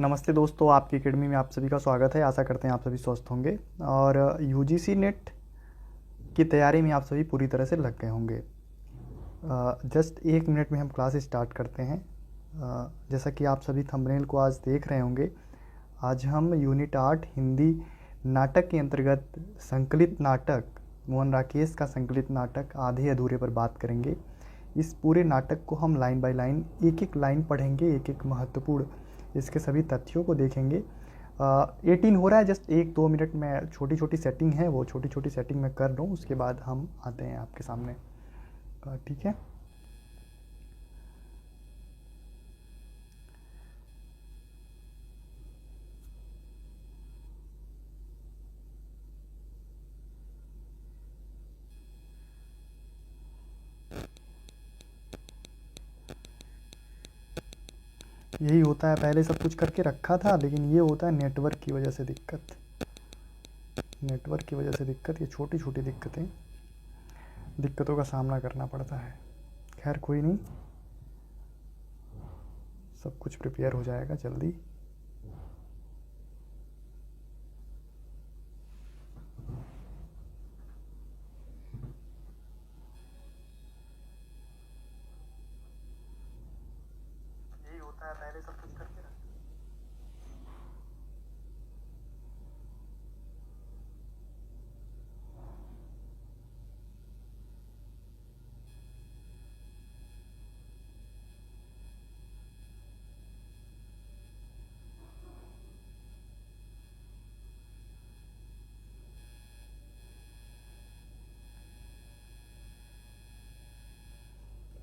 नमस्ते दोस्तों, आपकी अकेडमी में आप सभी का स्वागत है। आशा करते हैं आप सभी स्वस्थ होंगे और यूजीसी नेट की तैयारी में आप सभी पूरी तरह से लग गए होंगे। जस्ट 1 मिनट में हम क्लास स्टार्ट करते हैं। जैसा कि आप सभी थंबनेल को आज देख रहे होंगे, आज हम यूनिट 8 हिंदी नाटक के अंतर्गत संकलित नाटक मोहन राकेश का संकलित नाटक आधे अधूरे पर बात करेंगे। इस पूरे नाटक को हम लाइन बाय लाइन एक एक लाइन पढ़ेंगे, एक एक महत्वपूर्ण इसके सभी तथ्यों को देखेंगे। 18 हो रहा है, जस्ट 1-2 मिनट में छोटी छोटी सेटिंग है, वो छोटी छोटी सेटिंग मैं कर लूँ, उसके बाद हम आते हैं आपके सामने। ठीक है। यही होता है, पहले सब कुछ करके रखा था, लेकिन ये होता है नेटवर्क की वजह से दिक्कत। ये छोटी छोटी दिक्कतों का सामना करना पड़ता है। खैर कोई नहीं, सब कुछ प्रिपेयर हो जाएगा जल्दी। यही होता है, पहले सब कुछ करके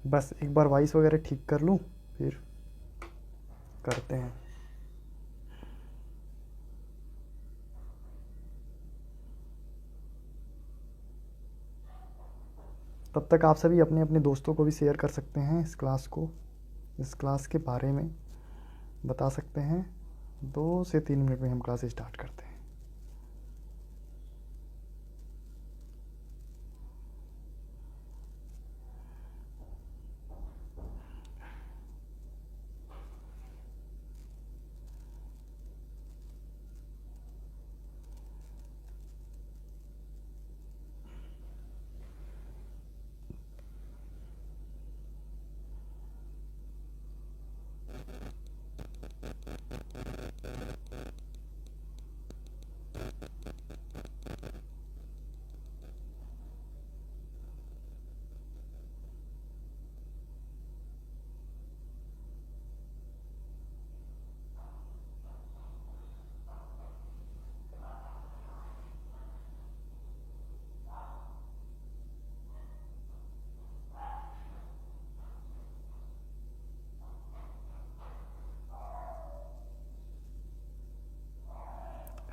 बस एक बार वॉइस वगैरह ठीक कर लूँ, फिर करते हैं। तब तक आप सभी अपने अपने दोस्तों को भी शेयर कर सकते हैं इस क्लास के बारे में बता सकते हैं। 2 से 3 मिनट में हम क्लास स्टार्ट करते हैं।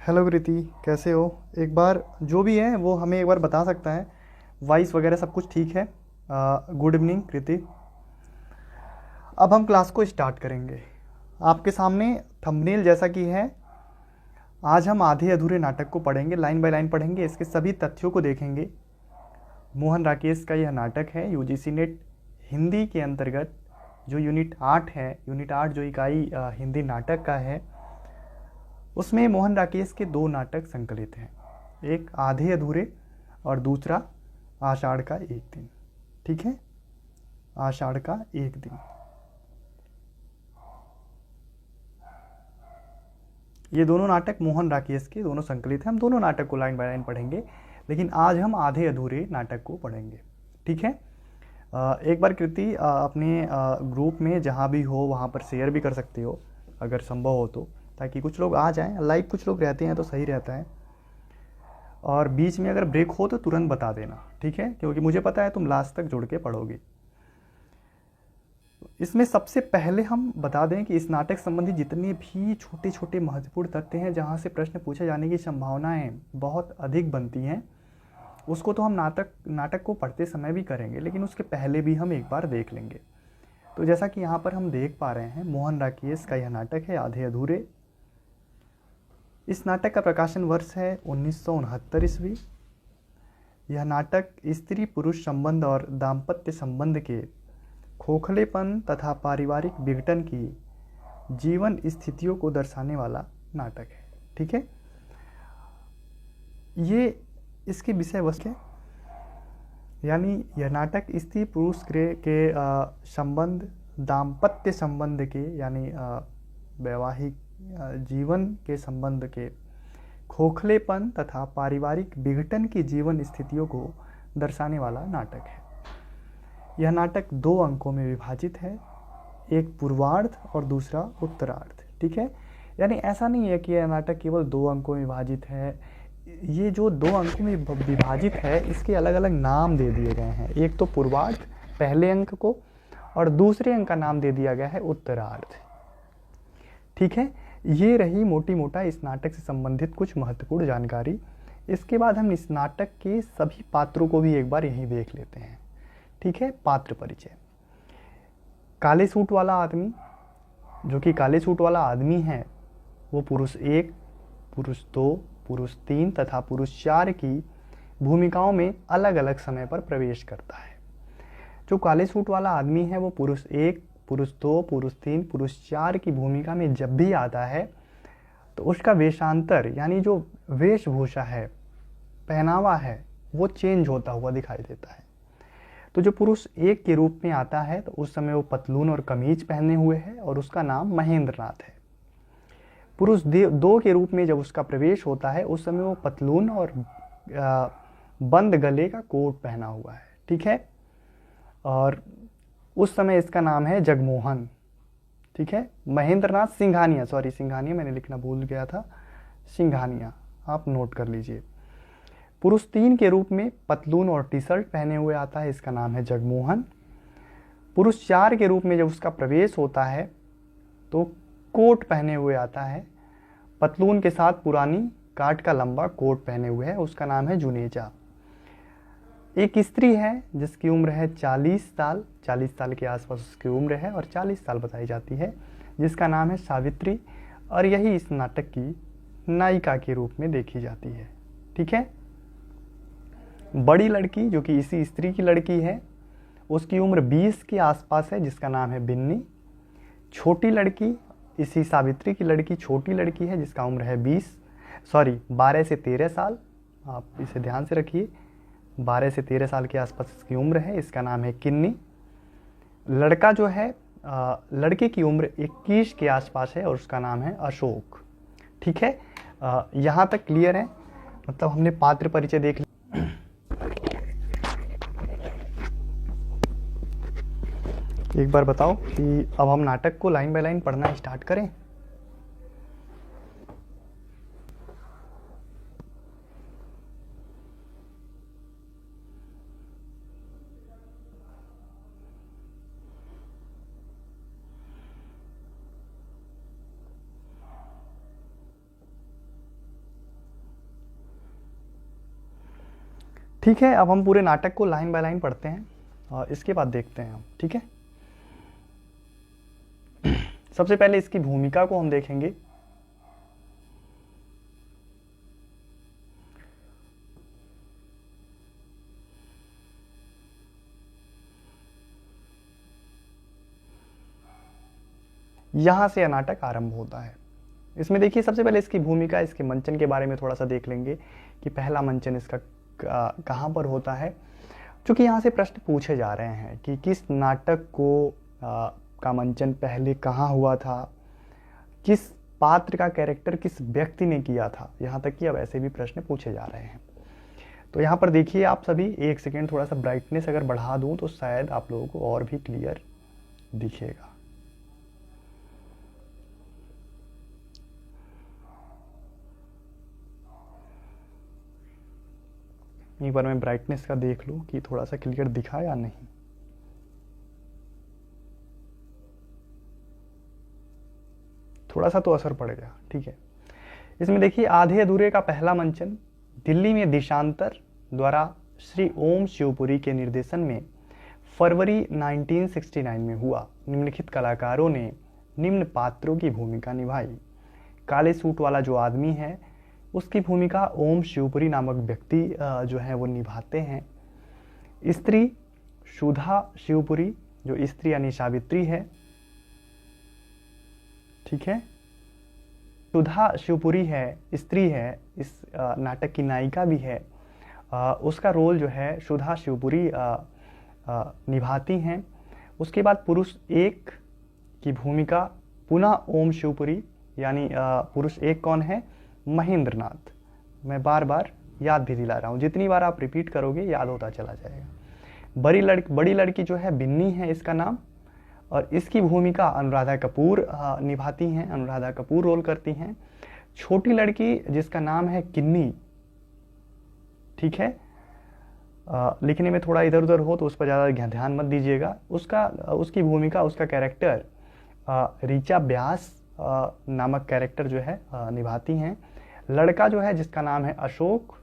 हेलो कृति, कैसे हो? एक बार जो भी है वो हमें एक बार बता सकता है। वॉइस वगैरह सब कुछ ठीक है? गुड इवनिंग कृति। अब हम क्लास को स्टार्ट करेंगे। आपके सामने थंबनेल जैसा कि है, आज हम आधे अधूरे नाटक को पढ़ेंगे, लाइन बाय लाइन पढ़ेंगे, इसके सभी तथ्यों को देखेंगे। मोहन राकेश का यह नाटक है यूजीसी नेट हिंदी के अंतर्गत जो यूनिट 8 है, यूनिट 8 जो इकाई हिंदी नाटक का है, उसमें मोहन राकेश के 2 नाटक संकलित हैं। एक आधे अधूरे और दूसरा आषाढ़ का एक दिन। ठीक है, आषाढ़ का एक दिन। ये दोनों नाटक मोहन राकेश के दोनों संकलित हैं। हम दोनों नाटक को लाइन बाय लाइन पढ़ेंगे, लेकिन आज हम आधे अधूरे नाटक को पढ़ेंगे। ठीक है। एक बार कृति अपने ग्रुप में जहाँ भी हो वहाँ पर शेयर भी कर सकते हो अगर संभव हो तो, ताकि कुछ लोग आ जाएं। लाइव कुछ लोग रहते हैं तो सही रहता है, और बीच में अगर ब्रेक हो तो तुरंत बता देना, ठीक है? क्योंकि मुझे पता है तुम लास्ट तक जुड़ के पढ़ोगे। इसमें सबसे पहले हम बता दें कि इस नाटक संबंधी जितने भी छोटे छोटे महत्वपूर्ण तथ्य हैं जहाँ से प्रश्न पूछे जाने की संभावनाएं बहुत अधिक बनती हैं, उसको तो हम नाटक को पढ़ते समय भी करेंगे, लेकिन उसके पहले भी हम एक बार देख लेंगे। तो जैसा कि यहाँ पर हम देख पा रहे हैं, मोहन राकेश का यह नाटक है आधे अधूरे। इस नाटक का प्रकाशन वर्ष है 1969 ईस्वी। यह नाटक स्त्री पुरुष संबंध और दाम्पत्य संबंध के खोखलेपन तथा पारिवारिक विघटन की जीवन स्थितियों को दर्शाने वाला नाटक है। ठीक है, ये इसकी विषय वस्तु है, यानी यह नाटक स्त्री पुरुष के संबंध, दाम्पत्य संबंध के, यानी वैवाहिक जीवन के संबंध के खोखलेपन तथा पारिवारिक विघटन की जीवन स्थितियों को दर्शाने वाला नाटक है। यह नाटक 2 अंकों में विभाजित है, एक पूर्वार्ध और दूसरा उत्तरार्ध। ठीक है, यानी ऐसा नहीं है कि यह नाटक केवल 2 अंकों में विभाजित है। ये जो 2 अंकों में विभाजित है, इसके अलग अलग नाम दे दिए गए हैं। एक तो पूर्वार्ध पहले अंक को, और दूसरे अंक का नाम दे दिया गया है उत्तरार्ध। ठीक है, ये रही मोटी मोटा इस नाटक से संबंधित कुछ महत्वपूर्ण जानकारी। इसके बाद हम इस नाटक के सभी पात्रों को भी एक बार यहीं देख लेते हैं। ठीक है, पात्र परिचय। काले सूट वाला आदमी, जो कि काले सूट वाला आदमी है, वो पुरुष 1, पुरुष 2, पुरुष 3 तथा पुरुष 4 की भूमिकाओं में अलग अलग समय पर प्रवेश करता है। जो काले सूट वाला आदमी है वो पुरुष 1, पुरुष 2, पुरुष 3, पुरुष 4 की भूमिका में जब भी आता है तो उसका वेशांतर, यानी जो वेशभूषा है, पहनावा है, वो चेंज होता हुआ दिखाई देता है। तो जो पुरुष 1 के रूप में आता है तो उस समय वो पतलून और कमीज पहने हुए है और उसका नाम महेंद्रनाथ है। पुरुष 2 के रूप में जब उसका प्रवेश होता है उस समय वो पतलून और बंद गले का कोट पहना हुआ है। ठीक है, और उस समय इसका नाम है जगमोहन। ठीक है, महेंद्रनाथ सिंघानिया, सॉरी सिंघानिया मैंने लिखना भूल गया था, सिंघानिया आप नोट कर लीजिए। पुरुष 3 के रूप में पतलून और टी शर्ट पहने हुए आता है, इसका नाम है जगमोहन। पुरुष 4 के रूप में जब उसका प्रवेश होता है तो कोट पहने हुए आता है, पतलून के साथ पुरानी काट का लंबा कोट पहने हुए है, उसका नाम है जुनेजा। एक स्त्री है जिसकी उम्र है 40 साल के आसपास उसकी उम्र है और 40 साल बताई जाती है, जिसका नाम है सावित्री, और यही इस नाटक की नायिका के रूप में देखी जाती है। ठीक है, बड़ी लड़की जो कि इसी स्त्री की लड़की है, उसकी उम्र 20 के आसपास है, जिसका नाम है बिन्नी। छोटी लड़की, इसी सावित्री की लड़की छोटी लड़की है जिसका उम्र है 12 से 13 साल, आप इसे ध्यान से रखिए, 12 से 13 साल के आसपास इसकी उम्र है, इसका नाम है किन्नी। लड़का जो है, लड़के की उम्र 21 के आसपास है और उसका नाम है अशोक। ठीक है, यहाँ तक क्लियर है, मतलब हमने पात्र परिचय देख लिया। एक बार बताओ कि अब हम नाटक को लाइन बाय लाइन पढ़ना स्टार्ट करें। ठीक है, अब हम पूरे नाटक को लाइन बाय लाइन पढ़ते हैं और इसके बाद देखते हैं हम। ठीक है, सबसे पहले इसकी भूमिका को हम देखेंगे। यहां से यह नाटक आरंभ होता है। इसमें देखिए, सबसे पहले इसकी भूमिका, इसके मंचन के बारे में थोड़ा सा देख लेंगे कि पहला मंचन इसका कहां पर होता है। क्योंकि यहाँ से प्रश्न पूछे जा रहे हैं कि किस नाटक को का मंचन पहले कहाँ हुआ था, किस पात्र का कैरेक्टर किस व्यक्ति ने किया था, यहाँ तक कि अब ऐसे भी प्रश्न पूछे जा रहे हैं। तो यहाँ पर देखिए आप सभी, एक सेकेंड थोड़ा सा ब्राइटनेस अगर बढ़ा दूँ तो शायद आप लोगों को और भी क्लियर दिखेगा। एक बार मैं ब्राइटनेस का देख लूँ कि थोड़ा सा क्लियर दिखा या नहीं। थोड़ा सा तो असर पड़ेगा। ठीक है, इसमें देखिए आधे अधूरे का पहला मंचन दिल्ली में देशांतर द्वारा श्री ओम शिवपुरी के निर्देशन में फरवरी 1969 में हुआ। निम्नलिखित कलाकारों ने निम्न पात्रों की भूमिका निभाई। काले सूट वाला जो आदमी है उसकी भूमिका ओम शिवपुरी नामक व्यक्ति जो है वो निभाते हैं। स्त्री सुधा शिवपुरी, जो स्त्री यानी सावित्री है, ठीक है। सुधा शिवपुरी है, स्त्री है, इस नाटक की नायिका भी है। उसका रोल जो है सुधा शिवपुरी निभाती हैं। उसके बाद पुरुष एक की भूमिका पुनः ओम शिवपुरी, यानी पुरुष एक कौन है? महेंद्र नाथ। मैं बार बार याद भी दिला रहा हूँ, जितनी बार आप रिपीट करोगे याद होता चला जाएगा। बड़ी लड़की जो है बिन्नी है इसका नाम, और इसकी भूमिका अनुराधा कपूर निभाती हैं, अनुराधा कपूर रोल करती हैं। छोटी लड़की जिसका नाम है किन्नी, ठीक है, लिखने में थोड़ा इधर उधर हो तो उस पर ज़्यादा ध्यान मत दीजिएगा। उसकी भूमिका, उसका कैरेक्टर ऋचा व्यास नामक कैरेक्टर जो है निभाती हैं। लड़का जो है जिसका नाम है अशोक,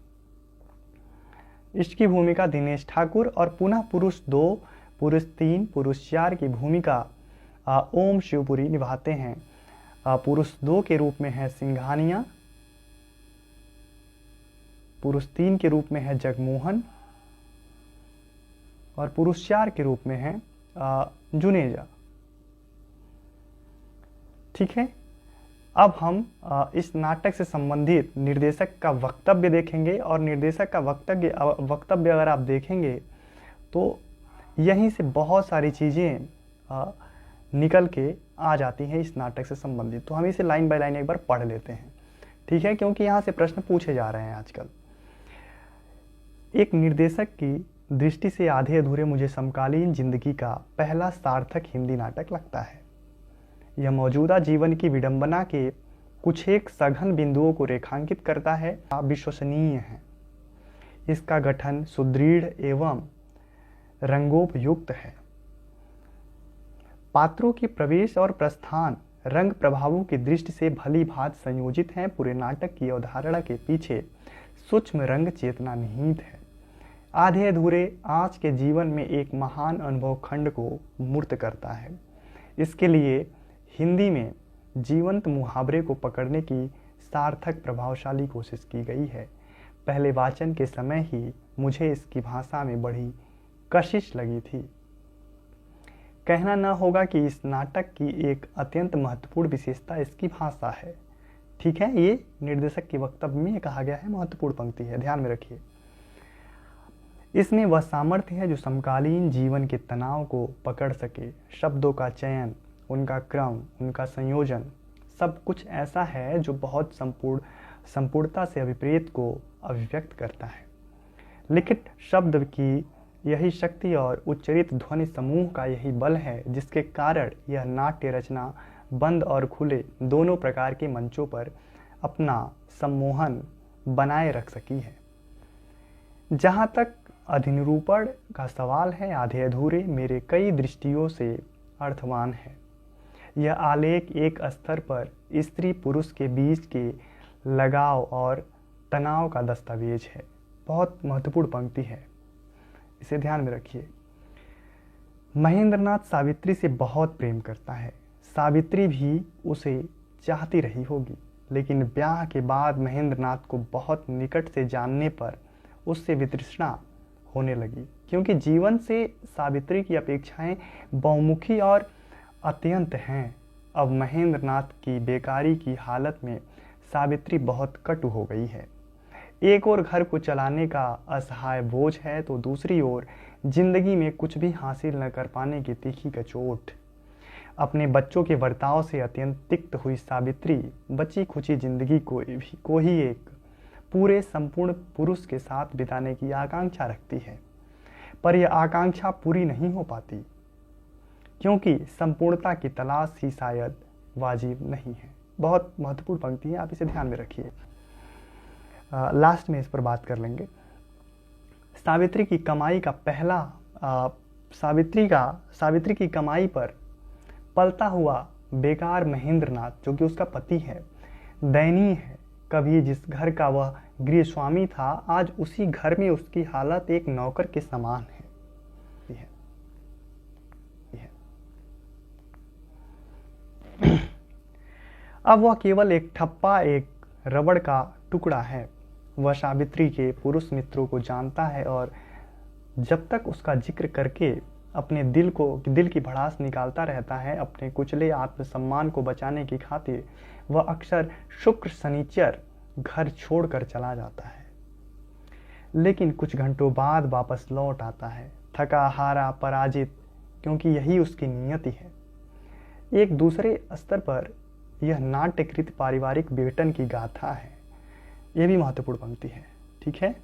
इसकी भूमिका दिनेश ठाकुर, और पुनः पुरुष 2, पुरुष 3, पुरुष 4 की भूमिका ओम शिवपुरी निभाते हैं। पुरुष 2 के रूप में है सिंघानिया, पुरुष 3 के रूप में है जगमोहन, और पुरुष 4 के रूप में है जुनेजा। ठीक है। अब हम इस नाटक से संबंधित निर्देशक का वक्तव्य देखेंगे, और निर्देशक का वक्तव्य अगर आप देखेंगे तो यहीं से बहुत सारी चीज़ें निकल के आ जाती हैं इस नाटक से संबंधित। तो हम इसे लाइन बाय लाइन एक बार पढ़ लेते हैं, ठीक है, क्योंकि यहाँ से प्रश्न पूछे जा रहे हैं आजकल। एक निर्देशक की दृष्टि से आधे अधूरे मुझे समकालीन जिंदगी का पहला सार्थक हिंदी नाटक लगता है। यह मौजूदा जीवन की विडंबना के कुछ एक सघन बिंदुओं को रेखांकित करता है, विश्वसनीय है। इसका गठन सुदृढ़ एवं रंगोपयुक्त है। पात्रों की प्रवेश और प्रस्थान रंग प्रभावों की दृष्टि से भली भांति संयोजित हैं। पूरे नाटक की अवधारणा के पीछे सूक्ष्म रंग चेतना निहित है। आधे अधूरे आज के जीवन में एक महान अनुभव खंड को मूर्त करता है। इसके लिए हिंदी में जीवंत मुहावरे को पकड़ने की सार्थक प्रभावशाली कोशिश की गई है। पहले वाचन के समय ही मुझे इसकी भाषा में बड़ी कशिश लगी थी। कहना न होगा कि इस नाटक की एक अत्यंत महत्वपूर्ण विशेषता इसकी भाषा है। ठीक है, ये निर्देशक के वक्तव्य में कहा गया है, महत्वपूर्ण पंक्ति है, ध्यान में रखिए। इसमें वह सामर्थ्य है जो समकालीन जीवन के तनाव को पकड़ सके। शब्दों का चयन, उनका क्रम, उनका संयोजन, सब कुछ ऐसा है जो बहुत संपूर्णता से अभिप्रेत को अभिव्यक्त करता है। लिखित शब्द की यही शक्ति और उच्चरित ध्वनि समूह का यही बल है जिसके कारण यह नाट्य रचना बंद और खुले दोनों प्रकार के मंचों पर अपना सम्मोहन बनाए रख सकी है। जहाँ तक अधिनिरूपण का सवाल है, आधे अधूरे मेरे कई दृष्टियों से अर्थवान है। यह आलेख एक स्तर पर स्त्री पुरुष के बीच के लगाव और तनाव का दस्तावेज है। बहुत महत्वपूर्ण पंक्ति है, इसे ध्यान में रखिए। महेंद्रनाथ सावित्री से बहुत प्रेम करता है। सावित्री भी उसे चाहती रही होगी, लेकिन ब्याह के बाद महेंद्रनाथ को बहुत निकट से जानने पर उससे वितृष्णा होने लगी, क्योंकि जीवन से सावित्री की अपेक्षाएं बहुमुखी और अत्यंत हैं। अब महेंद्रनाथ की बेकारी की हालत में सावित्री बहुत कटु हो गई है। एक ओर घर को चलाने का असहाय बोझ है, तो दूसरी ओर जिंदगी में कुछ भी हासिल न कर पाने की तीखी कचोट। अपने बच्चों के बर्ताव से अत्यंत तिक्त हुई सावित्री बची खुची जिंदगी को ही एक पूरे संपूर्ण पुरुष के साथ बिताने की आकांक्षा रखती है, पर यह आकांक्षा पूरी नहीं हो पाती, क्योंकि संपूर्णता की तलाश ही शायद वाजिब नहीं है। बहुत महत्वपूर्ण पंक्ति है, आप इसे ध्यान में रखिए। लास्ट में इस पर बात कर लेंगे। सावित्री की कमाई का पहला सावित्री की कमाई पर पलता हुआ बेकार महेंद्रनाथ, जो कि उसका पति है, दयनीय है। कभी जिस घर का वह गृह स्वामी था, आज उसी घर में उसकी हालत एक नौकर के समान है। अब वह केवल एक ठप्पा, एक रबड़ का टुकड़ा है। वह सावित्री के पुरुष मित्रों को जानता है, और जब तक उसका जिक्र करके अपने दिल की भड़ास निकालता रहता है। अपने कुचले आत्मसम्मान को बचाने की खातिर वह अक्सर शुक्र शनिचर घर छोड़कर चला जाता है, लेकिन कुछ घंटों बाद वापस लौट आता है, थका हारा पराजित, क्योंकि यही उसकी नियति है। एक दूसरे स्तर पर यह नाट्यकृत पारिवारिक विघटन की गाथा है। यह भी महत्वपूर्ण पंक्ति है, ठीक है।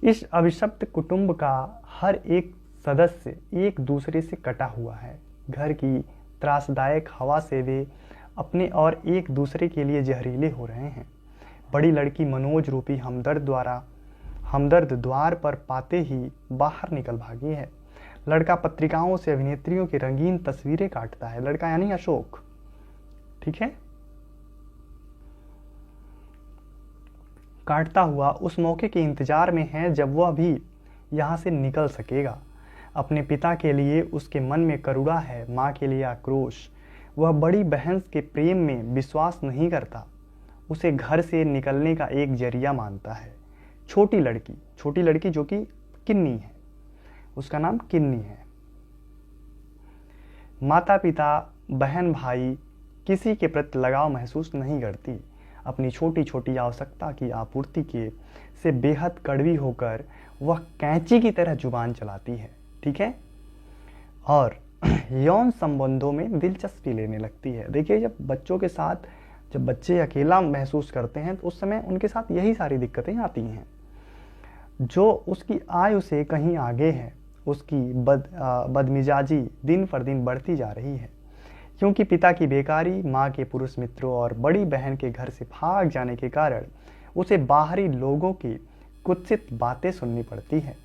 इस अभिशप्त कुटुंब का हर एक सदस्य एक दूसरे से कटा हुआ है। घर की त्रासदायक हवा से वे अपने और एक दूसरे के लिए जहरीले हो रहे हैं। बड़ी लड़की मनोज रूपी हमदर्द द्वार पर पाते ही बाहर निकल भागी है। लड़का पत्रिकाओं से अभिनेत्रियों की रंगीन तस्वीरें काटता है। लड़का यानी अशोक, ठीक है, काटता हुआ उस मौके के इंतजार में है जब वह भी यहाँ से निकल सकेगा। अपने पिता के लिए उसके मन में करुणा है, माँ के लिए आक्रोश। वह बड़ी बहन के प्रेम में विश्वास नहीं करता, उसे घर से निकलने का एक जरिया मानता है। छोटी लड़की जो कि किन्नी है, उसका नाम किन्नी है। माता पिता बहन भाई किसी के प्रति लगाव महसूस नहीं करती। अपनी छोटी छोटी आवश्यकता की आपूर्ति के से बेहद कड़वी होकर वह कैंची की तरह जुबान चलाती है, ठीक है, और यौन संबंधों में दिलचस्पी लेने लगती है। देखिए, जब बच्चे अकेला महसूस करते हैं तो उस समय उनके साथ यही सारी दिक्कतें आती हैं। जो उसकी आयु से कहीं आगे है, उसकी बदमिजाजी दिन पर दिन बढ़ती जा रही है, क्योंकि पिता की बेकारी, माँ के पुरुष मित्रों और बड़ी बहन के घर से भाग जाने के कारण उसे बाहरी लोगों की कुत्सित बातें सुननी पड़ती है।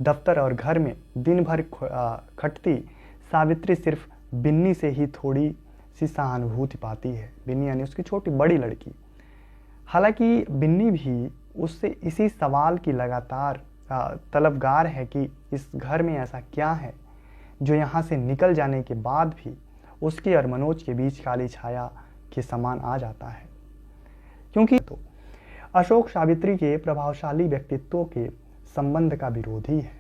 दफ्तर और घर में दिन भर खटती सावित्री सिर्फ बिन्नी से ही थोड़ी सी सहानुभूति पाती है। बिन्नी यानी उसकी बड़ी लड़की। हालांकि बिन्नी भी उससे इसी सवाल की लगातार तलबगार है कि इस घर में ऐसा क्या है जो यहाँ से निकल जाने के बाद भी उसके और मनोज के बीच काली छाया के समान आ जाता है। क्योंकि तो अशोक सावित्री के प्रभावशाली व्यक्तित्व के संबंध का विरोधी है,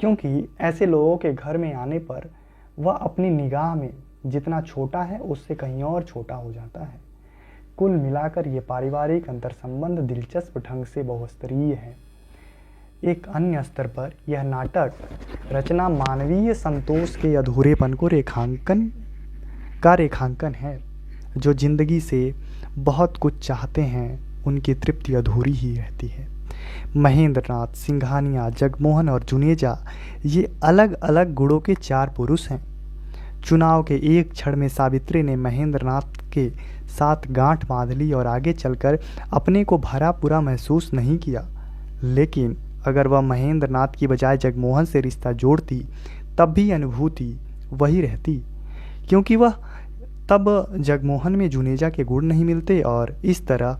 क्योंकि ऐसे लोगों के घर में आने पर वह अपनी निगाह में जितना छोटा है उससे कहीं और छोटा हो जाता है। कुल मिलाकर ये पारिवारिक अंतर संबंध दिलचस्प ढंग से बहुस्तरीय है। एक अन्य स्तर पर यह नाटक रचना मानवीय संतोष के अधूरेपन को रेखांकन है। जो जिंदगी से बहुत कुछ चाहते हैं उनकी तृप्ति अधूरी ही रहती है। महेंद्रनाथ, सिंघानिया, जगमोहन और जुनेजा ये अलग अलग गुणों के चार पुरुष हैं। चुनाव के एक क्षण में सावित्री ने महेंद्रनाथ के साथ गांठ बांध ली और आगे चलकर अपने को भरा पूरा महसूस नहीं किया। लेकिन अगर वह महेंद्रनाथ की बजाय जगमोहन से रिश्ता जोड़ती तब भी अनुभूति वही रहती, क्योंकि वह तब जगमोहन में जुनेजा के गुण नहीं मिलते और इस तरह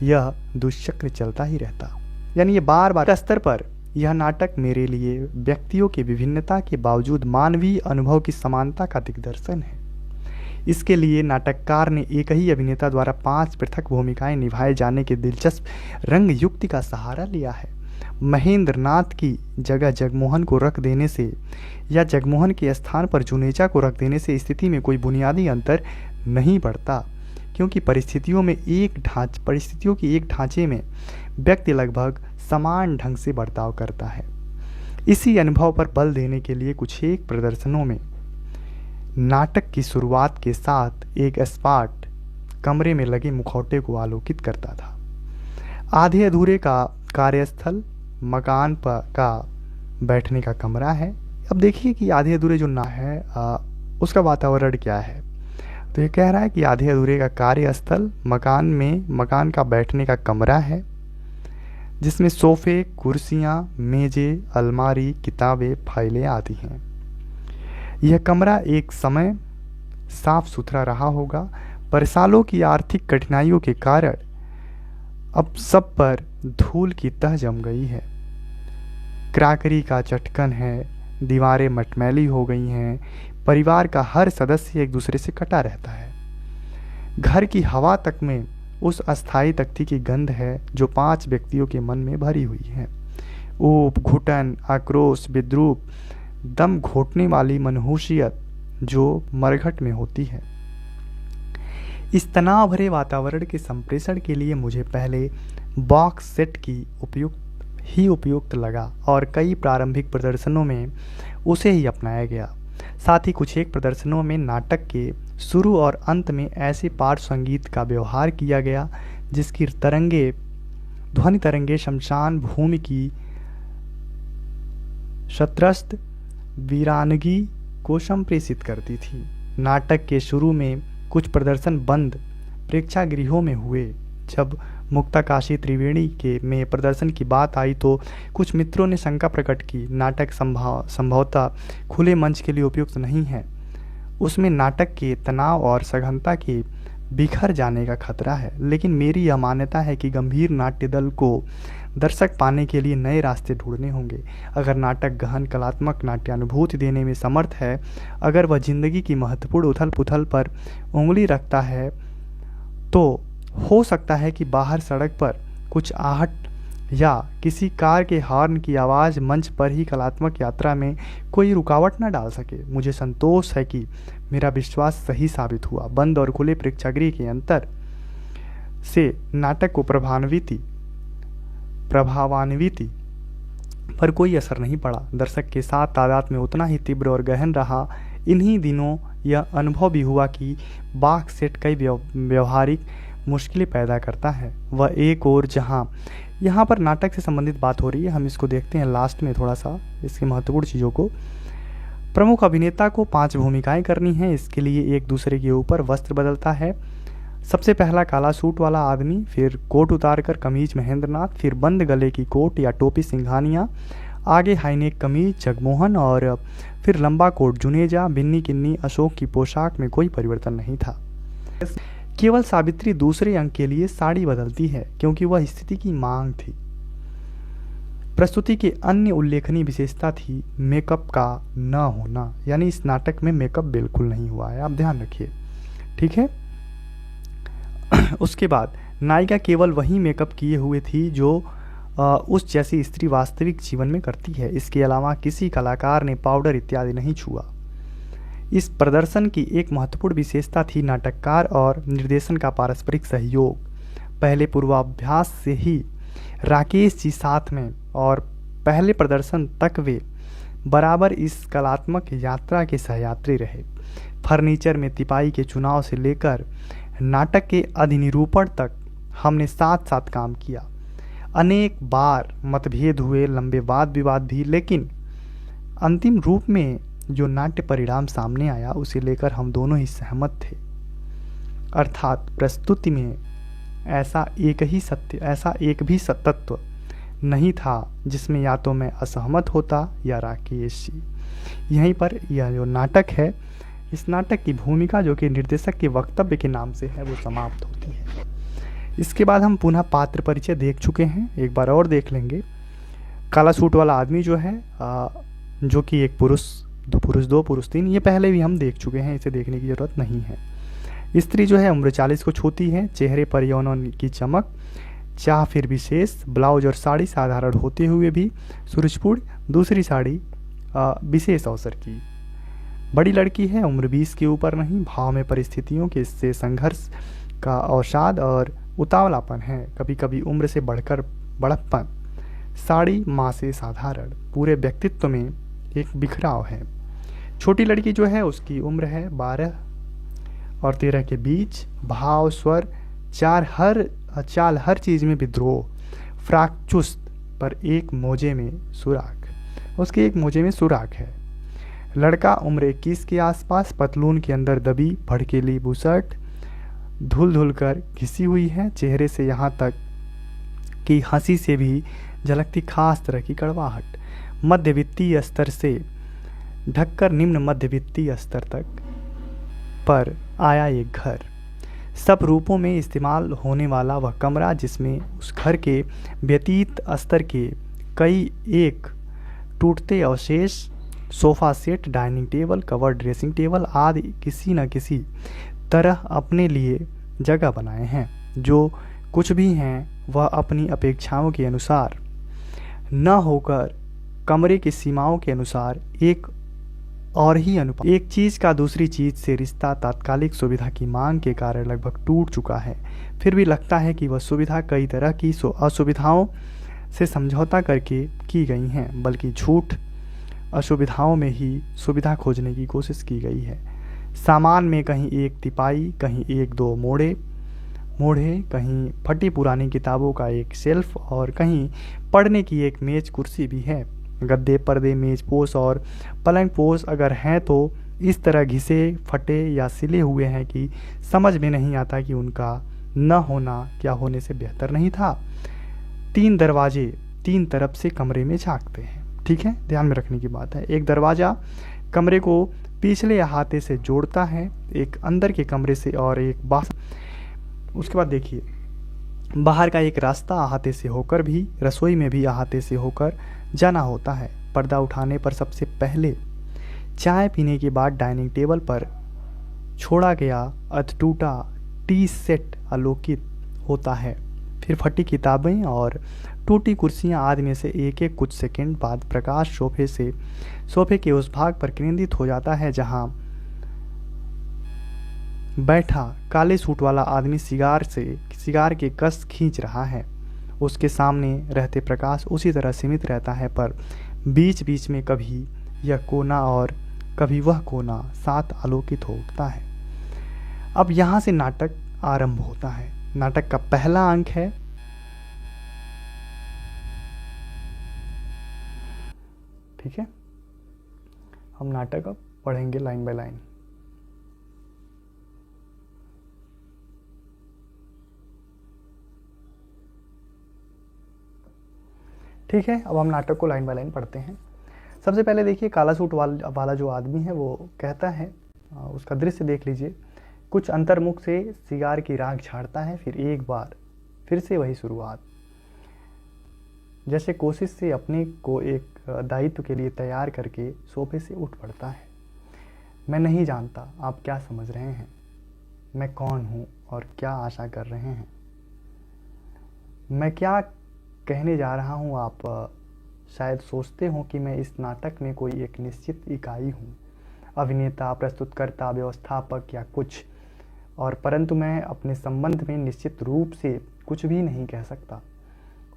यह दुष्चक्र चलता ही रहता। यानी ये बार बार स्तर पर यह नाटक मेरे लिए व्यक्तियों की विभिन्नता के बावजूद मानवीय अनुभव की समानता का दिग्दर्शन है। इसके लिए नाटककार ने एक ही अभिनेता द्वारा 5 पृथक भूमिकाएं निभाए जाने के दिलचस्प रंग युक्ति का सहारा लिया है। महेंद्रनाथ की जगह जगमोहन को रख देने से या जगमोहन के स्थान पर जुनेजा को रख देने से स्थिति में कोई बुनियादी अंतर नहीं पड़ता, क्योंकि परिस्थितियों की एक ढांचे में व्यक्ति लगभग समान ढंग से बर्ताव करता है। इसी अनुभव पर बल देने के लिए कुछ एक प्रदर्शनों में नाटक की शुरुआत के साथ एक स्पॉट कमरे में लगे मुखौटे को आलोकित करता था। आधे अधूरे का कार्यस्थल मकान पर का बैठने का कमरा है। अब देखिए कि आधे अधूरे जो ना है उसका वातावरण क्या है। तो ये कह रहा है कि आधे अधूरे का कार्यस्थल मकान का बैठने का कमरा है, जिसमें सोफे, कुर्सियां, मेजें, अलमारी, किताबें, फाइलें आदि हैं। यह कमरा एक समय साफ सुथरा रहा होगा, पर सालों की आर्थिक कठिनाइयों के कारण अब सब पर धूल की तह जम गई है। क्राकरी का चटकन है, दीवारें मटमैली हो गई हैं, परिवार का हर सदस्य एक दूसरे से कटा रहता है। घर की हवा तक में उस अस्थायी तख्ती की गंध है जो 5 व्यक्तियों के मन में भरी हुई है। ऊब, घुटन, आक्रोश, विद्रूप, दम घोटने वाली मनहूसियत जो मरघट में होती है। इस तनाव भरे वातावरण के संप्रेषण के लिए मुझे पहले बॉक्स सेट की उपयुक्त लगा और कई प्रारंभिक प्रदर्शनों में उसे ही अपनाया गया। साथ ही कुछ एक प्रदर्शनों में नाटक के शुरू और अंत में ऐसे पार्श्व संगीत का व्यवहार किया गया जिसकी ध्वनि तरंगे शमशान भूमि की शत्रस्त वीरानगी को संप्रेषित करती थी। नाटक के शुरू में कुछ प्रदर्शन बंद प्रेक्षागृहों में हुए। जब मुक्ताकाशी त्रिवेणी में प्रदर्शन की बात आई तो कुछ मित्रों ने शंका प्रकट की, नाटक संभवतः खुले मंच के लिए उपयुक्त नहीं है। उसमें नाटक के तनाव और सघनता के बिखर जाने का खतरा है। लेकिन मेरी यह मान्यता है कि गंभीर नाट्य दल को दर्शक पाने के लिए नए रास्ते ढूंढने होंगे। अगर नाटक गहन कलात्मक नाट्यानुभूति देने में समर्थ है, अगर वह जिंदगी की महत्वपूर्ण उथल पुथल पर उंगली रखता है, तो हो सकता है कि बाहर सड़क पर कुछ आहट या किसी कार के हॉर्न की आवाज़ मंच पर ही कलात्मक यात्रा में कोई रुकावट न डाल सके। मुझे संतोष है कि मेरा विश्वास सही साबित हुआ। बंद और खुले प्रेक्षागृह के अंतर से नाटक को प्रभावान्वित पर कोई असर नहीं पड़ा। दर्शक के साथ तादाद में उतना ही तीव्र और गहन रहा। इन्हीं दिनों यह अनुभव भी हुआ कि बॉक्स सेट कई व्यवहारिक मुश्किलें पैदा करता है। वह एक और जहाँ यहाँ पर नाटक से संबंधित बात हो रही है, हम इसको देखते हैं लास्ट में थोड़ा सा इसकी महत्वपूर्ण चीज़ों को। प्रमुख अभिनेता को 5 भूमिकाएं करनी हैं। इसके लिए एक दूसरे के ऊपर वस्त्र बदलता है। सबसे पहला काला सूट वाला आदमी, फिर कोट उतारकर कमीज महेंद्रनाथ, फिर बंद गले की कोट या टोपी सिंघानिया, आगे हाईनेक कमीज जगमोहन और फिर लंबा कोट जुनेजा। बिन्नी किन्नी अशोक की पोशाक में कोई परिवर्तन नहीं था। केवल सावित्री दूसरे अंक के लिए साड़ी बदलती है क्योंकि वह स्थिति की मांग थी। प्रस्तुति की अन्य उल्लेखनीय विशेषता थी मेकअप का न होना, यानी इस नाटक में मेकअप बिल्कुल नहीं हुआ है, आप ध्यान रखिए, ठीक है। उसके बाद नायिका केवल वही मेकअप किए हुए थी जो उस जैसी स्त्री वास्तविक जीवन में करती है। इसके अलावा किसी कलाकार ने पाउडर इत्यादि नहीं छुआ। इस प्रदर्शन की एक महत्वपूर्ण विशेषता थी नाटककार और निर्देशन का पारस्परिक सहयोग। पहले पूर्वाभ्यास से ही राकेश जी साथ में और पहले प्रदर्शन तक वे बराबर इस कलात्मक यात्रा के सहयात्री रहे। फर्नीचर में तिपाई के चुनाव से लेकर नाटक के अधिनिरूपण तक हमने साथ साथ काम किया। अनेक बार मतभेद हुए, लंबे वाद विवाद भी, लेकिन अंतिम रूप में जो नाट्य परिणाम सामने आया उसे लेकर हम दोनों ही सहमत थे। अर्थात प्रस्तुति में ऐसा एक भी तत्व नहीं था जिसमें या तो मैं असहमत होता या राकेश जी। यहीं पर यह जो नाटक है, इस नाटक की भूमिका जो कि निर्देशक के वक्तव्य के नाम से है वो समाप्त होती है। इसके बाद हम पुनः पात्र परिचय देख चुके हैं, एक बार और देख लेंगे। काला सूट वाला आदमी जो है जो कि एक पुरुष, दो पुरुष 3, ये पहले भी हम देख चुके हैं, इसे देखने की ज़रूरत नहीं है। स्त्री जो है उम्र 40 को छूती है, चेहरे पर यौनों की चमक, चाह फिर विशेष, ब्लाउज और साड़ी साधारण होते हुए भी सूरजपूर्ण, दूसरी साड़ी विशेष अवसर की। बड़ी लड़की है, उम्र 20 के ऊपर नहीं, भाव में परिस्थितियों के इससे संघर्ष का अवसाद और उतावलापन है, कभी कभी उम्र से बढ़कर बड़प्पन। साड़ी माँ से साधारण, पूरे व्यक्तित्व में एक बिखराव है। छोटी लड़की जो है उसकी उम्र है 12 और 13 के बीच, भाव स्वर चाल हर चीज़ में विद्रोह, फ्राक चुस्त पर एक मोजे में सुराख, उसके एक मोजे में सुराख है। लड़का उम्र 21 के आसपास, पतलून के अंदर दबी भड़केली बुशर्ट धुल धुल कर घिसी हुई है, चेहरे से यहाँ तक कि हंसी से भी झलकती खास तरह की कड़वाहट। मध्यवित्तीय स्तर से ढककर निम्न मध्यवित्तीय स्तर तक पर आया एक घर, सब रूपों में इस्तेमाल होने वाला वह कमरा जिसमें उस घर के व्यतीत स्तर के कई एक टूटते अवशेष, sofa set, dining table, cover dressing table आदि किसी न किसी तरह अपने लिए जगह बनाए हैं। जो कुछ भी हैं वह अपनी अपेक्षाओं के अनुसार न होकर कमरे की सीमाओं के अनुसार एक और ही अनुपात। एक चीज़ का दूसरी चीज़ से रिश्ता तात्कालिक सुविधा की मांग के कारण लगभग टूट चुका है। फिर भी लगता है कि वह सुविधा कई तरह की असुविधाओं से समझौता करके की गई हैं, बल्कि झूठ असुविधाओं में ही सुविधा खोजने की कोशिश की गई है। सामान में कहीं एक तिपाई, कहीं एक दो मोड़े, कहीं फटी पुरानी किताबों का एक शेल्फ और कहीं पढ़ने की एक मेज कुर्सी भी है। गद्दे, पर्दे, मेज पोश और पलंग पोश अगर हैं तो इस तरह घिसे, फटे या सिले हुए हैं कि समझ में नहीं आता कि उनका न होना क्या होने से बेहतर नहीं था। 3 दरवाजे 3 तरफ से कमरे में झांकते हैं। ठीक है, ध्यान में रखने की बात है। एक दरवाज़ा कमरे को पिछले अहाते से जोड़ता है, एक अंदर के कमरे से और एक बाहर। उसके बाद देखिए, बाहर का एक रास्ता अहाते से होकर भी रसोई में भी अहाते से होकर जाना होता है। पर्दा उठाने पर सबसे पहले चाय पीने के बाद डाइनिंग टेबल पर छोड़ा गया अधटूटा टी सेट अलोकित होता है। फिर फटी किताबें और टूटी कुर्सियां आदि में से एक एक कुछ सेकंड बाद प्रकाश सोफे के उस भाग पर केंद्रित हो जाता है जहां बैठा काले सूट वाला आदमी सिगार के कस खींच रहा है। उसके सामने रहते प्रकाश उसी तरह सीमित रहता है, पर बीच बीच में कभी यह कोना और कभी वह कोना साथ आलोकित हो उठता है। अब यहाँ से नाटक आरंभ होता है। नाटक का पहला अंक है ठीक है, हम नाटक अब पढ़ेंगे लाइन बाय लाइन। ठीक है, अब हम नाटक को लाइन बाय लाइन पढ़ते हैं। सबसे पहले देखिए, काला सूट वाला जो आदमी है वो कहता है, उसका दृश्य देख लीजिए। कुछ अंतर्मुख से सिगार की राख झाड़ता है, फिर एक बार फिर से वही शुरुआत, जैसे कोशिश से अपने को एक दायित्व के लिए तैयार करके सोफे से उठ पड़ता है। मैं नहीं जानता आप क्या समझ रहे हैं, मैं कौन हूँ और क्या आशा कर रहे हैं, मैं क्या कहने जा रहा हूँ। आप शायद सोचते हो कि मैं इस नाटक में कोई एक निश्चित इकाई हूँ, अभिनेता, प्रस्तुतकर्ता, व्यवस्थापक या कुछ और, परंतु मैं अपने संबंध में निश्चित रूप से कुछ भी नहीं कह सकता,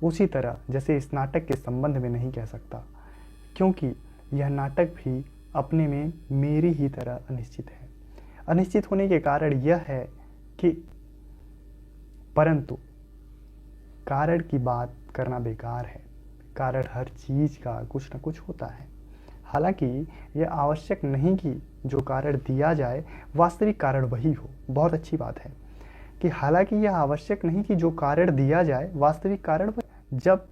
उसी तरह जैसे इस नाटक के संबंध में नहीं कह सकता, क्योंकि यह नाटक भी अपने में मेरी ही तरह अनिश्चित है। अनिश्चित होने के कारण यह है कि, परंतु कारण की बात करना बेकार है। कारण हर चीज का कुछ न कुछ होता है। हालांकि यह आवश्यक नहीं कि जो कारण दिया जाए वास्तविक कारण वही हो। बहुत अच्छी बात है कि हालांकि यह आवश्यक नहीं कि जो कारण दिया जाए वास्तविक कारण वही। जब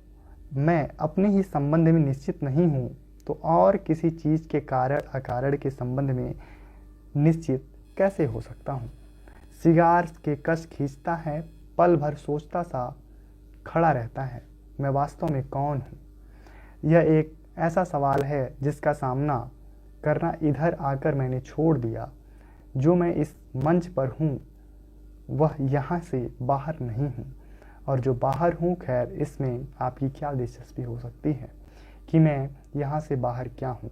मैं अपने ही संबंध में निश्चित नहीं हूँ तो और किसी चीज के कारण अकारण के संबंध में निश्चित कैसे हो सकता हूँ। सिगार के कस खींचता है, पल भर सोचता सा खड़ा रहता है, मैं वास्तव में कौन हूँ। यह एक ऐसा सवाल है जिसका सामना करना इधर आकर मैंने छोड़ दिया। जो मैं इस मंच पर हूँ वह यहाँ से बाहर नहीं हूँ, और जो बाहर हूँ, खैर इसमें आपकी क्या दिलचस्पी हो सकती है कि मैं यहाँ से बाहर क्या हूँ।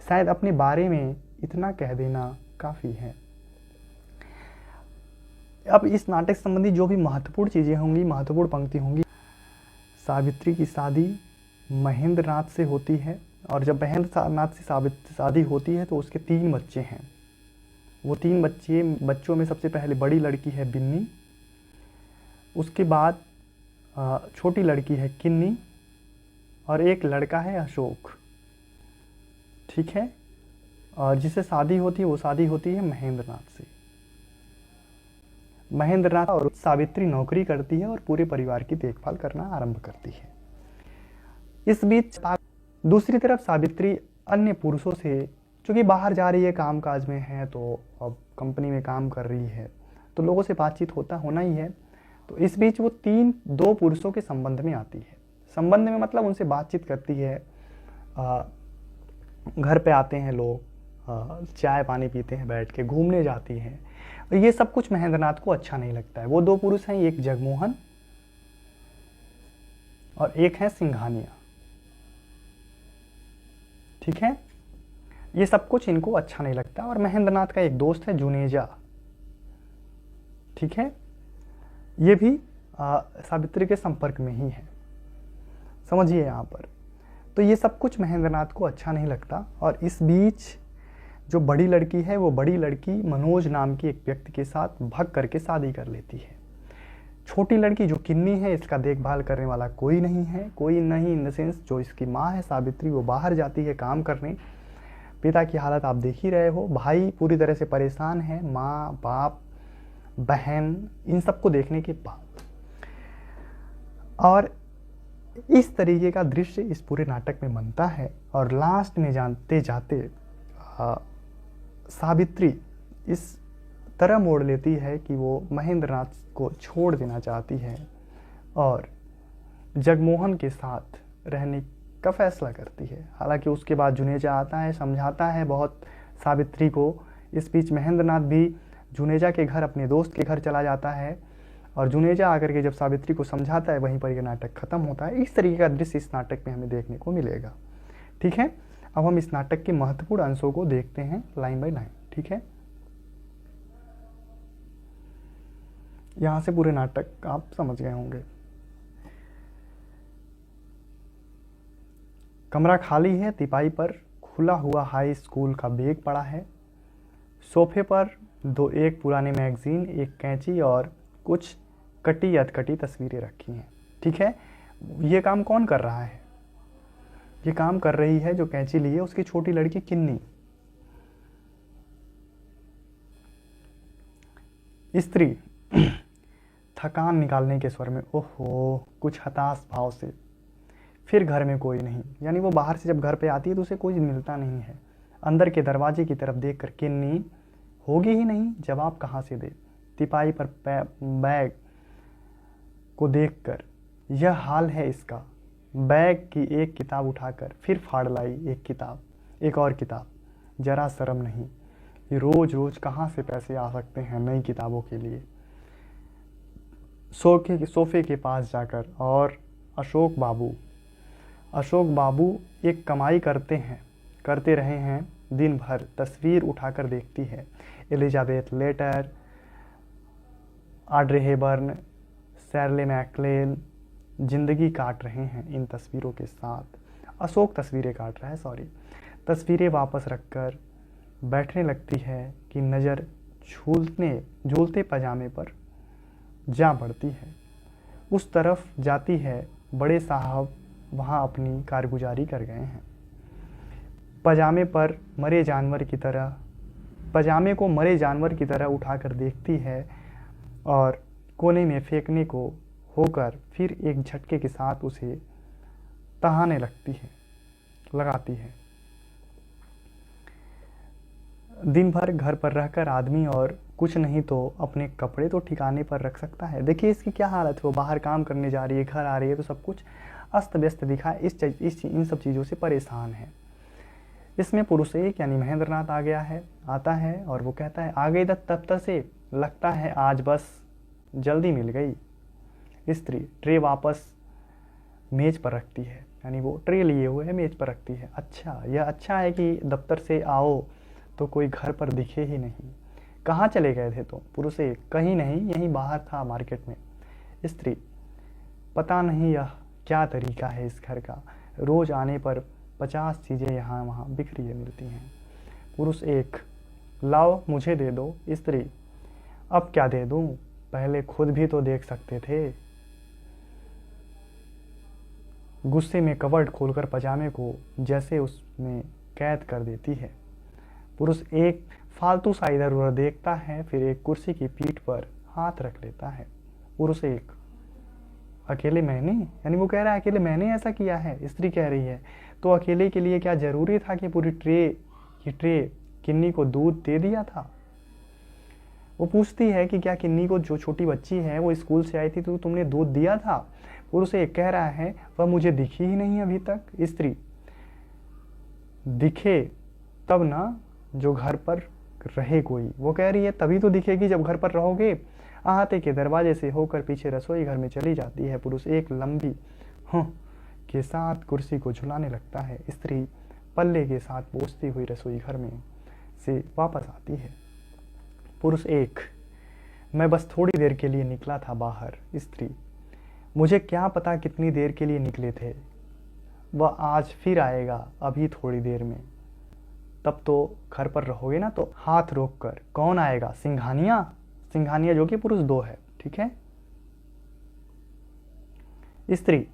शायद अपने बारे में इतना कह देना काफ़ी है। अब इस नाटक संबंधी जो भी महत्वपूर्ण चीज़ें होंगी, महत्वपूर्ण पंक्ति होंगी। सावित्री की शादी महेंद्र नाथ से होती है, और जब महेंद्र नाथ से शादी होती है तो उसके 3 बच्चे हैं। वो 3 बच्चों में सबसे पहले बड़ी लड़की है बिन्नी, उसके बाद छोटी लड़की है किन्नी, और एक लड़का है अशोक। ठीक है, और जिससे शादी होती है वो शादी होती है महेंद्र नाथ से। महेंद्र नाथ और सावित्री नौकरी करती है और पूरे परिवार की देखभाल करना आरंभ करती है। इस बीच दूसरी तरफ सावित्री अन्य पुरुषों से, चूंकि बाहर जा रही है, कामकाज में है, तो अब कंपनी में काम कर रही है, तो लोगों से बातचीत होना ही है। तो इस बीच वो 2 पुरुषों के संबंध में आती है। संबंध में मतलब उनसे बातचीत करती है, घर पे आते हैं लोग, चाय पानी पीते हैं, बैठ के घूमने जाती हैं। ये सब कुछ महेंद्र नाथ को अच्छा नहीं लगता है। वो 2 पुरुष हैं, एक जगमोहन और एक है सिंघानिया। ठीक है, ये सब कुछ इनको अच्छा नहीं लगता। और महेंद्रनाथ का एक दोस्त है जुनेजा, ठीक है, ये भी सावित्री के संपर्क में ही है, समझिए यहाँ पर। तो ये सब कुछ महेंद्रनाथ को अच्छा नहीं लगता। और इस बीच जो बड़ी लड़की है, वो बड़ी लड़की मनोज नाम की एक व्यक्ति के साथ भग करके शादी कर लेती है। छोटी लड़की जो किन्नी है, इसका देखभाल करने वाला कोई नहीं है, कोई नहीं इन द सेंस जो इसकी माँ है सावित्री, वो बाहर जाती है काम करने। पिता की हालत आप देख ही रहे हो, भाई पूरी तरह से परेशान है, माँ बाप बहन इन सबको देखने के बाद। और इस तरीके का दृश्य इस पूरे नाटक में बनता है। और लास्ट में जानते जाते सावित्री इस तरह मोड़ लेती है कि वो महेंद्रनाथ को छोड़ देना चाहती है और जगमोहन के साथ रहने का फैसला करती है। हालांकि उसके बाद जुनेजा आता है, समझाता है बहुत सावित्री को। इस बीच महेंद्रनाथ भी जुनेजा के घर, अपने दोस्त के घर चला जाता है और जुनेजा आकर के जब सावित्री को समझाता है, वहीं पर यह नाटक खत्म होता है। इस तरीके का दृश्य इस नाटक में हमें देखने को मिलेगा। ठीक है, अब हम इस नाटक के महत्वपूर्ण अंशों को देखते हैं लाइन बाय लाइन। ठीक है, यहां से पूरे नाटक आप समझ गए होंगे। कमरा खाली है, तिपाई पर खुला हुआ हाई स्कूल का बैग पड़ा है। सोफे पर एक पुराने मैगजीन, एक कैंची और कुछ कटी अधकटी तस्वीरें रखी हैं। ठीक है, ये काम कौन कर रहा है? ये काम कर रही है जो कैंची ली है उसकी छोटी लड़की किन्नी। स्त्री थकान निकालने के स्वर में ओहो, कुछ हताश भाव से, फिर घर में कोई नहीं। यानी वो बाहर से जब घर पे आती है तो उसे कोई मिलता नहीं है। अंदर के दरवाजे की तरफ देखकर किन्नी होगी ही नहीं, जवाब कहाँ से दे। तिपाई पर बैग को देखकर यह हाल है इसका। बैग की एक किताब उठाकर फिर फाड़ लाई एक और किताब। जरा शर्म नहीं, ये रोज रोज कहाँ से पैसे आ सकते हैं नई किताबों के लिए। सोफे के पास जाकर और अशोक बाबू एक कमाई करते रहे हैं दिन भर। तस्वीर उठाकर देखती है। Elizabeth Taylor, Audrey Hepburn, Shirley MacLaine जिंदगी काट रहे हैं इन तस्वीरों के साथ। अशोक तस्वीरें काट रहा है, सॉरी। तस्वीरें वापस रखकर बैठने लगती है कि नज़र झूलते पजामे पर जा पड़ती है। उस तरफ जाती है, बड़े साहब वहाँ अपनी कारगुजारी कर गए हैं। पजामे को मरे जानवर की तरह उठाकर देखती है और कोने में फेंकने को होकर फिर एक झटके के साथ उसे तहाने लगाती है। दिन भर घर पर रहकर आदमी और कुछ नहीं तो अपने कपड़े तो ठिकाने पर रख सकता है। देखिए इसकी क्या हालत है, वो बाहर काम करने जा रही है, घर आ रही है तो सब कुछ अस्त व्यस्त दिखा, इन सब चीज़ों से परेशान है। इसमें पुरुष एक यानी महेंद्रनाथ आता है और वो कहता है, आ गई दफ्तर से, लगता है आज बस जल्दी मिल गई। स्त्री ट्रे वापस मेज पर रखती है, यानी वो ट्रे लिए हुए है मेज पर रखती है। अच्छा, यह अच्छा है कि दफ्तर से आओ तो कोई घर पर दिखे ही नहीं। कहाँ चले गए थे तो? पुरुष एक, कहीं नहीं, यहीं बाहर था मार्केट में। स्त्री, पता नहीं यह क्या तरीका है इस घर का, रोज आने पर 50 चीज़ें यहाँ वहाँ बिखरी मिलती हैं। पुरुष एक, लाओ मुझे दे दो। स्त्री, अब क्या दे दूँ, पहले खुद भी तो देख सकते थे। गुस्से में कवर्ड खोलकर पजामे को जैसे उसमें कैद कर देती है। पुरुष एक फालतू सा इधर उधर देखता है, फिर एक कुर्सी की पीठ पर हाथ रख लेता है। पुरुष एक, अकेले मैंने, यानी वो कह रहा है अकेले मैंने ऐसा किया है। स्त्री कह रही है, तो अकेले के लिए क्या जरूरी था कि पूरी ट्रे किन्नी को दूध दे दिया था? वो पूछती है कि क्या किन्नी को, जो छोटी बच्ची है वो स्कूल से आई थी तो तुमने दूध दिया था? पुरुष एक कह रहा है, वह मुझे दिखी ही नहीं अभी तक। स्त्री, दिखे तब ना जो घर पर रहे कोई। वो कह रही है तभी तो दिखेगी जब घर पर रहोगे। अहाते के दरवाजे से होकर पीछे रसोई घर में चली जाती है। पुरुष एक लंबी के साथ कुर्सी को झुलाने लगता है। स्त्री पल्ले के साथ बोझती हुई रसोई घर में से वापस आती है। पुरुष 1, मैं बस थोड़ी देर के लिए निकला था बाहर। स्त्री, मुझे क्या पता कितनी देर के लिए निकले थे, वह आज फिर आएगा अभी थोड़ी देर में। तब तो घर पर रहोगे ना? तो हाथ रोक कर, कौन आएगा? सिंघानिया। सिंघानिया जो कि पुरुष 2 है, ठीक है। स्त्री,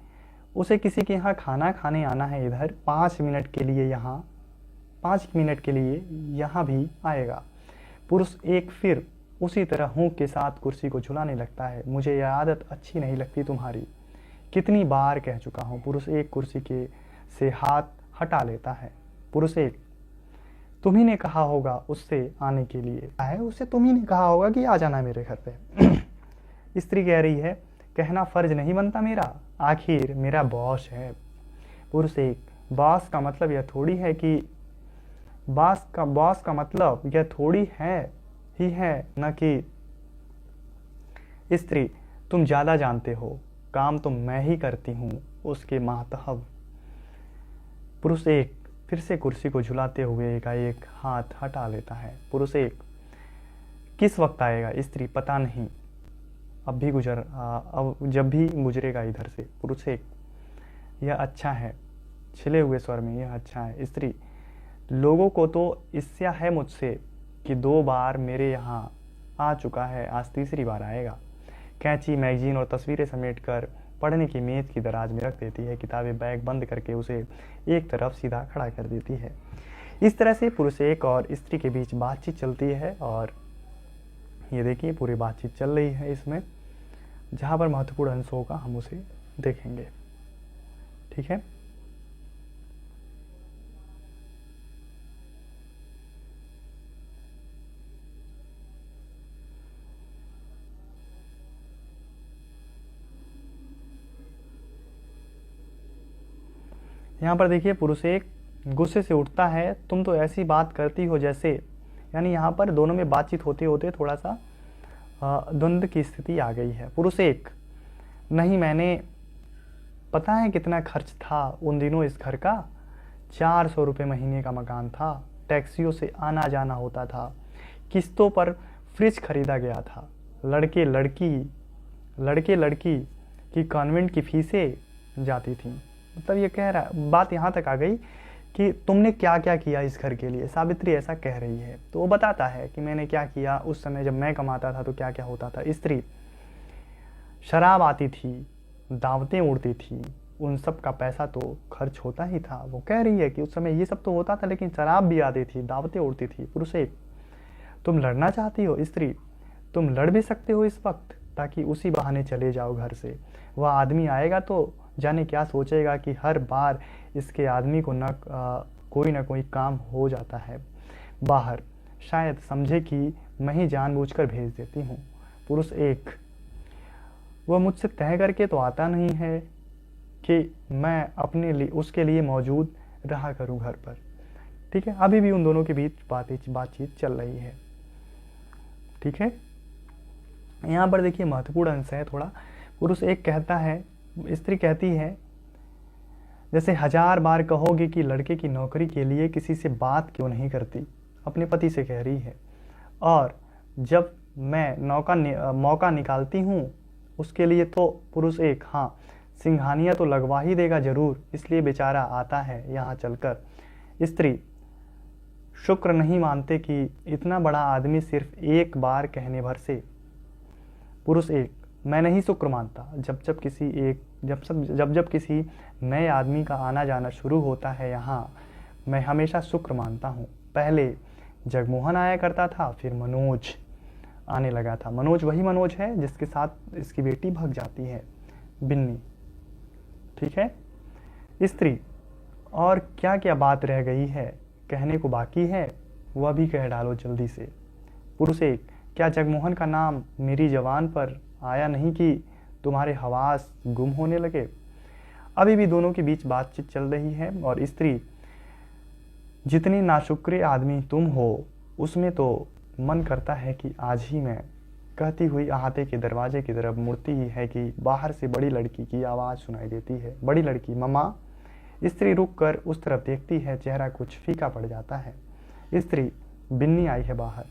उसे किसी के यहाँ खाना खाने आना है, इधर 5 मिनट के लिए यहाँ 5 मिनट के लिए यहाँ भी आएगा। पुरुष 1 फिर उसी तरह हुक के साथ कुर्सी को झुलाने लगता है। मुझे यह आदत अच्छी नहीं लगती तुम्हारी, कितनी बार कह चुका हूँ। पुरुष 1 कुर्सी के से हाथ हटा लेता है। पुरुष 1, तुम्ही ने कहा होगा उससे आने के लिए है, उसे तुम्ही ने कहा होगा कि आ जाना मेरे घर पे। स्त्री कह रही है, कहना फर्ज नहीं बनता मेरा, आखिर मेरा बॉस है। पुरुष 1, बॉस का मतलब यह थोड़ी है कि बॉस का मतलब यह थोड़ी है ही है न कि। स्त्री, तुम ज्यादा जानते हो, काम तो मैं ही करती हूँ उसके मातहत। पुरुष 1 फिर से कुर्सी को झुलाते हुए एकाएक हाथ हटा लेता है। पुरुष 1, किस वक्त आएगा? स्त्री, पता नहीं, अब जब भी गुजरेगा इधर से। पुरुष 1, यह अच्छा है, छिले हुए स्वर में, यह अच्छा है। स्त्री, लोगों को तो ईर्ष्या है मुझसे कि 2 बार मेरे यहाँ आ चुका है, आज तीसरी बार आएगा। कैंची, मैगजीन और तस्वीरें समेट कर पढ़ने की मेज की दराज में रख देती है। किताबें बैग बंद करके उसे एक तरफ सीधा खड़ा कर देती है। इस तरह से पुरुष 1 और स्त्री के बीच बातचीत चलती है। और ये देखिए पूरी बातचीत चल रही है इसमें, जहाँ पर महत्वपूर्ण अंश होगा हम उसे देखेंगे, ठीक है। यहाँ पर देखिए पुरुष 1 गुस्से से उठता है, तुम तो ऐसी बात करती हो जैसे, यानी यहाँ पर दोनों में बातचीत होते होते थोड़ा सा द्वंद्व की स्थिति आ गई है। पुरुष 1, नहीं, मैंने पता है कितना खर्च था उन दिनों इस घर का, 400 रुपये महीने का मकान था, टैक्सियों से आना जाना होता था, किस्तों पर फ्रिज खरीदा गया था, लड़के लड़की की कॉन्वेंट की फीसें जाती थीं। मतलब ये कह रहा, बात यहाँ तक आ गई कि तुमने क्या क्या किया इस घर के लिए। सावित्री ऐसा कह रही है, तो वो बताता है कि मैंने क्या किया उस समय जब मैं कमाता था तो क्या क्या होता था। स्त्री, शराब आती थी, दावतें उड़ती थी, उन सब का पैसा तो खर्च होता ही था। वो कह रही है कि उस समय ये सब तो होता था, लेकिन शराब भी आती थी, दावतें उड़ती थी। पुरुष 1, तुम लड़ना चाहती हो? स्त्री, तुम लड़ भी सकते हो इस वक्त, ताकि उसी बहाने चले जाओ घर से। वह आदमी आएगा तो जाने क्या सोचेगा कि हर बार इसके आदमी को कोई ना कोई काम हो जाता है बाहर, शायद समझे कि मैं ही जानबूझकर भेज देती हूँ। पुरुष 1, वह मुझसे तय करके तो आता नहीं है कि मैं अपने लिए उसके लिए मौजूद रहा करूँ घर पर, ठीक है। अभी भी उन दोनों के बीच बातचीत चल रही है, ठीक है। यहाँ पर देखिए महत्वपूर्ण अंश है थोड़ा। पुरुष 1 कहता है, स्त्री कहती है, जैसे 1000 बार कहोगे कि लड़के की नौकरी के लिए किसी से बात क्यों नहीं करती, अपने पति से कह रही है। और जब मैं मौका निकालती हूँ उसके लिए तो। पुरुष 1, हाँ, सिंघानिया तो लगवा ही देगा जरूर, इसलिए बेचारा आता है यहाँ चलकर। स्त्री, शुक्र नहीं मानते कि इतना बड़ा आदमी सिर्फ एक बार कहने भर से। पुरुष 1, मैं नहीं शुक्र मानता, जब किसी नए आदमी का आना जाना शुरू होता है यहाँ, मैं हमेशा शुक्र मानता हूँ। पहले जगमोहन आया करता था, फिर मनोज आने लगा था। मनोज वही मनोज है जिसके साथ इसकी बेटी भाग जाती है, बिन्नी, ठीक है। स्त्री, और क्या क्या बात रह गई है कहने को बाकी है, वह भी कह डालो जल्दी से। पुरुष 1, क्या जगमोहन का नाम मेरी जबान पर आया नहीं कि तुम्हारे हवास गुम होने लगे। अभी भी दोनों के बीच बातचीत चल रही है। और स्त्री, जितनी नाशुक्र आदमी तुम हो उसमें तो मन करता है कि आज ही मैं, कहती हुई अहाते के दरवाजे की तरफ मुड़ती ही है कि बाहर से बड़ी लड़की की आवाज़ सुनाई देती है। बड़ी लड़की, मम्मा। स्त्री रुक कर उस तरफ देखती है, चेहरा कुछ फीका पड़ जाता है। स्त्री बिन्नी आई है बाहर।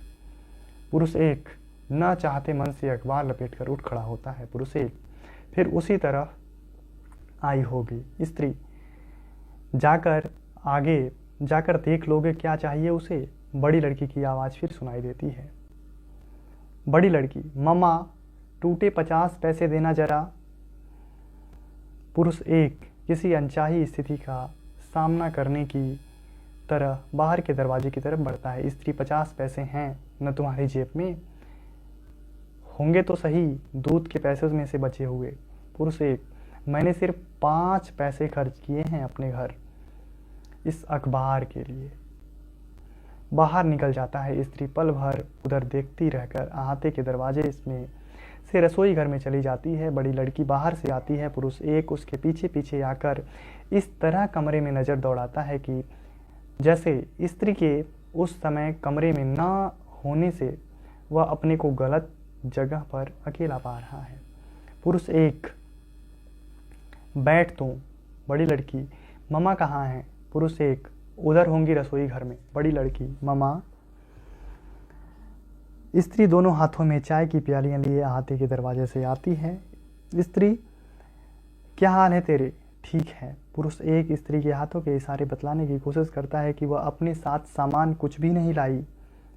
पुरुष एक न चाहते मन से अखबार लपेटकर उठ खड़ा होता है। पुरुष एक फिर उसी तरह आई होगी। स्त्री आगे जाकर देख लोगे क्या चाहिए उसे। बड़ी लड़की की आवाज़ फिर सुनाई देती है। बड़ी लड़की, मम्मा टूटे 50 पैसे देना जरा। पुरुष एक किसी अनचाही स्थिति का सामना करने की तरह बाहर के दरवाजे की तरफ बढ़ता है। स्त्री, 50 पैसे हैं न तुम्हारी जेब में? होंगे तो सही, दूध के पैसे में से बचे हुए। पुरुष एक, मैंने सिर्फ 5 पैसे खर्च किए हैं अपने घर इस अखबार के लिए। बाहर निकल जाता है। स्त्री पल भर उधर देखती रहकर अहाते के दरवाजे इसमें से रसोई घर में चली जाती है। बड़ी लड़की बाहर से आती है। पुरुष एक उसके पीछे पीछे आकर इस तरह कमरे में नज़र दौड़ाता है कि जैसे स्त्री के उस समय कमरे में ना होने से वह अपने को गलत जगह पर अकेला पा रहा है। पुरुष एक, बैठ तू। बड़ी लड़की, मम्मा कहाँ हैं? पुरुष एक, उधर होंगी रसोई घर में। बड़ी लड़की, मम्मा। स्त्री दोनों हाथों में चाय की प्यालियां लिए अहाते के दरवाजे से आती है। स्त्री, क्या हाल है तेरे? ठीक है। पुरुष एक स्त्री के हाथों के इशारे बतलाने की कोशिश करता है कि वह अपने साथ सामान कुछ भी नहीं लाई।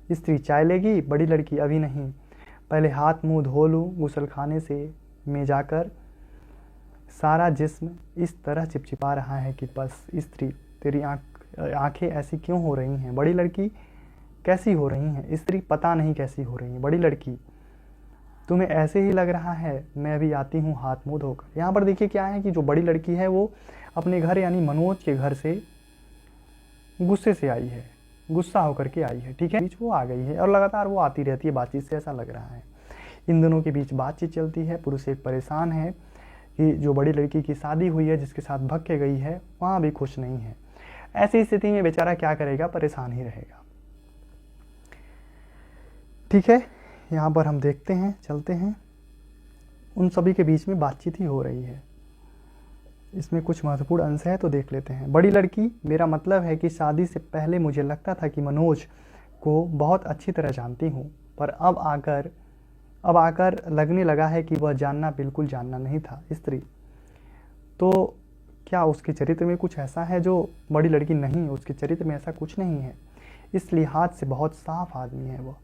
स्त्री, चाय लेगी? बड़ी लड़की, अभी नहीं, पहले हाथ मुंह धो लूँ। गुसलखाने से में जाकर सारा जिस्म इस तरह चिपचिपा रहा है कि बस। स्त्री, तेरी आंखें ऐसी क्यों हो रही हैं? बड़ी लड़की, कैसी हो रही हैं? स्त्री, पता नहीं कैसी हो रही हैं। बड़ी लड़की, तुम्हें ऐसे ही लग रहा है, मैं अभी आती हूँ हाथ मुंह धोकर। यहाँ पर देखिए क्या है कि जो बड़ी लड़की है वो अपने घर यानी मनोज के घर से गुस्से से आई है, गुस्सा होकर के आई है, ठीक है। बीच वो आ गई है और लगातार वो आती रहती है बातचीत से, ऐसा लग रहा है। इन दोनों के बीच बातचीत चलती है। पुरुष एक परेशान है कि जो बड़ी लड़की की शादी हुई है, जिसके साथ भग के गई है, वहाँ भी खुश नहीं है। ऐसी स्थिति में बेचारा क्या करेगा, परेशान ही रहेगा, ठीक है। यहाँ पर हम देखते हैं, चलते हैं, उन सभी के बीच में बातचीत ही हो रही है। इसमें कुछ महत्वपूर्ण अंश है तो देख लेते हैं। बड़ी लड़की, मेरा मतलब है कि शादी से पहले मुझे लगता था कि मनोज को बहुत अच्छी तरह जानती हूँ, पर अब आकर लगने लगा है कि वह बिल्कुल जानना नहीं था। स्त्री, तो क्या उसके चरित्र में कुछ ऐसा है जो? बड़ी लड़की, नहीं, उसके चरित्र में ऐसा कुछ नहीं है, इस लिहाज से बहुत साफ आदमी है वह।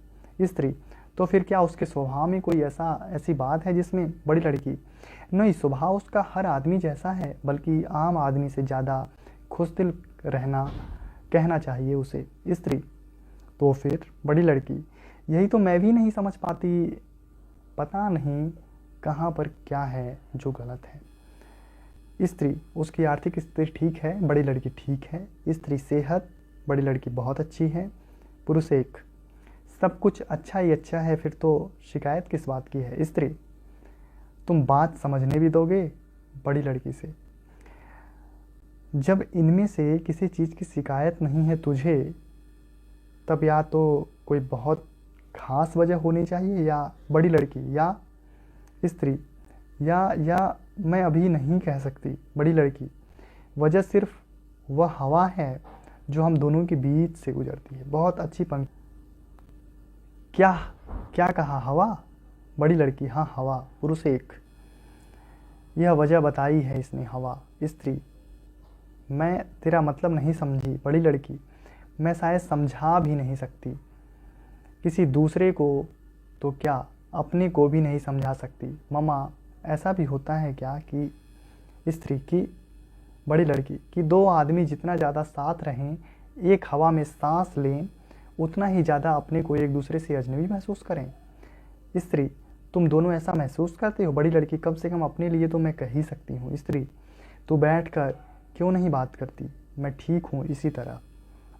स्त्री, तो फिर क्या उसके स्वभाव में कोई ऐसी बात है जिसमें? बड़ी लड़की, नहीं, स्वभाव उसका हर आदमी जैसा है, बल्कि आम आदमी से ज़्यादा खुशदिल कहना चाहिए उसे। स्त्री, तो फिर? बड़ी लड़की, यही तो मैं भी नहीं समझ पाती, पता नहीं कहाँ पर क्या है जो गलत है। स्त्री, उसकी आर्थिक स्थिति ठीक है? बड़ी लड़की, ठीक है। स्त्री, सेहत? बड़ी लड़की, बहुत अच्छी है। पुरुष एक, सब कुछ अच्छा ही अच्छा है, फिर तो शिकायत किस बात की है? स्त्री, तुम बात समझने भी दोगे? बड़ी लड़की से, जब इनमें से किसी चीज़ की शिकायत नहीं है तुझे, तब या तो कोई बहुत खास वजह होनी चाहिए, या? बड़ी लड़की, या? स्त्री, या मैं अभी नहीं कह सकती। बड़ी लड़की, वजह सिर्फ वह हवा है जो हम दोनों के बीच से गुजरती है। बहुत अच्छी पंक्ति। क्या कहा? हवा? बड़ी लड़की, हाँ, हवा। पुरुष एक, यह वजह बताई है इसने, हवा। स्त्री, मैं तेरा मतलब नहीं समझी। बड़ी लड़की, मैं शायद समझा भी नहीं सकती, किसी दूसरे को तो क्या अपने को भी नहीं समझा सकती। मम्मा, ऐसा भी होता है क्या कि? स्त्री की, बड़ी लड़की, कि दो आदमी जितना ज़्यादा साथ रहें, एक हवा में सांस लें, उतना ही ज़्यादा अपने को एक दूसरे से अजनबी महसूस करें। स्त्री, तुम दोनों ऐसा महसूस करते हो? बड़ी लड़की, कम से कम अपने लिए तो मैं कह ही सकती हूँ। स्त्री, तू बैठकर क्यों नहीं बात करती? मैं ठीक हूँ इसी तरह।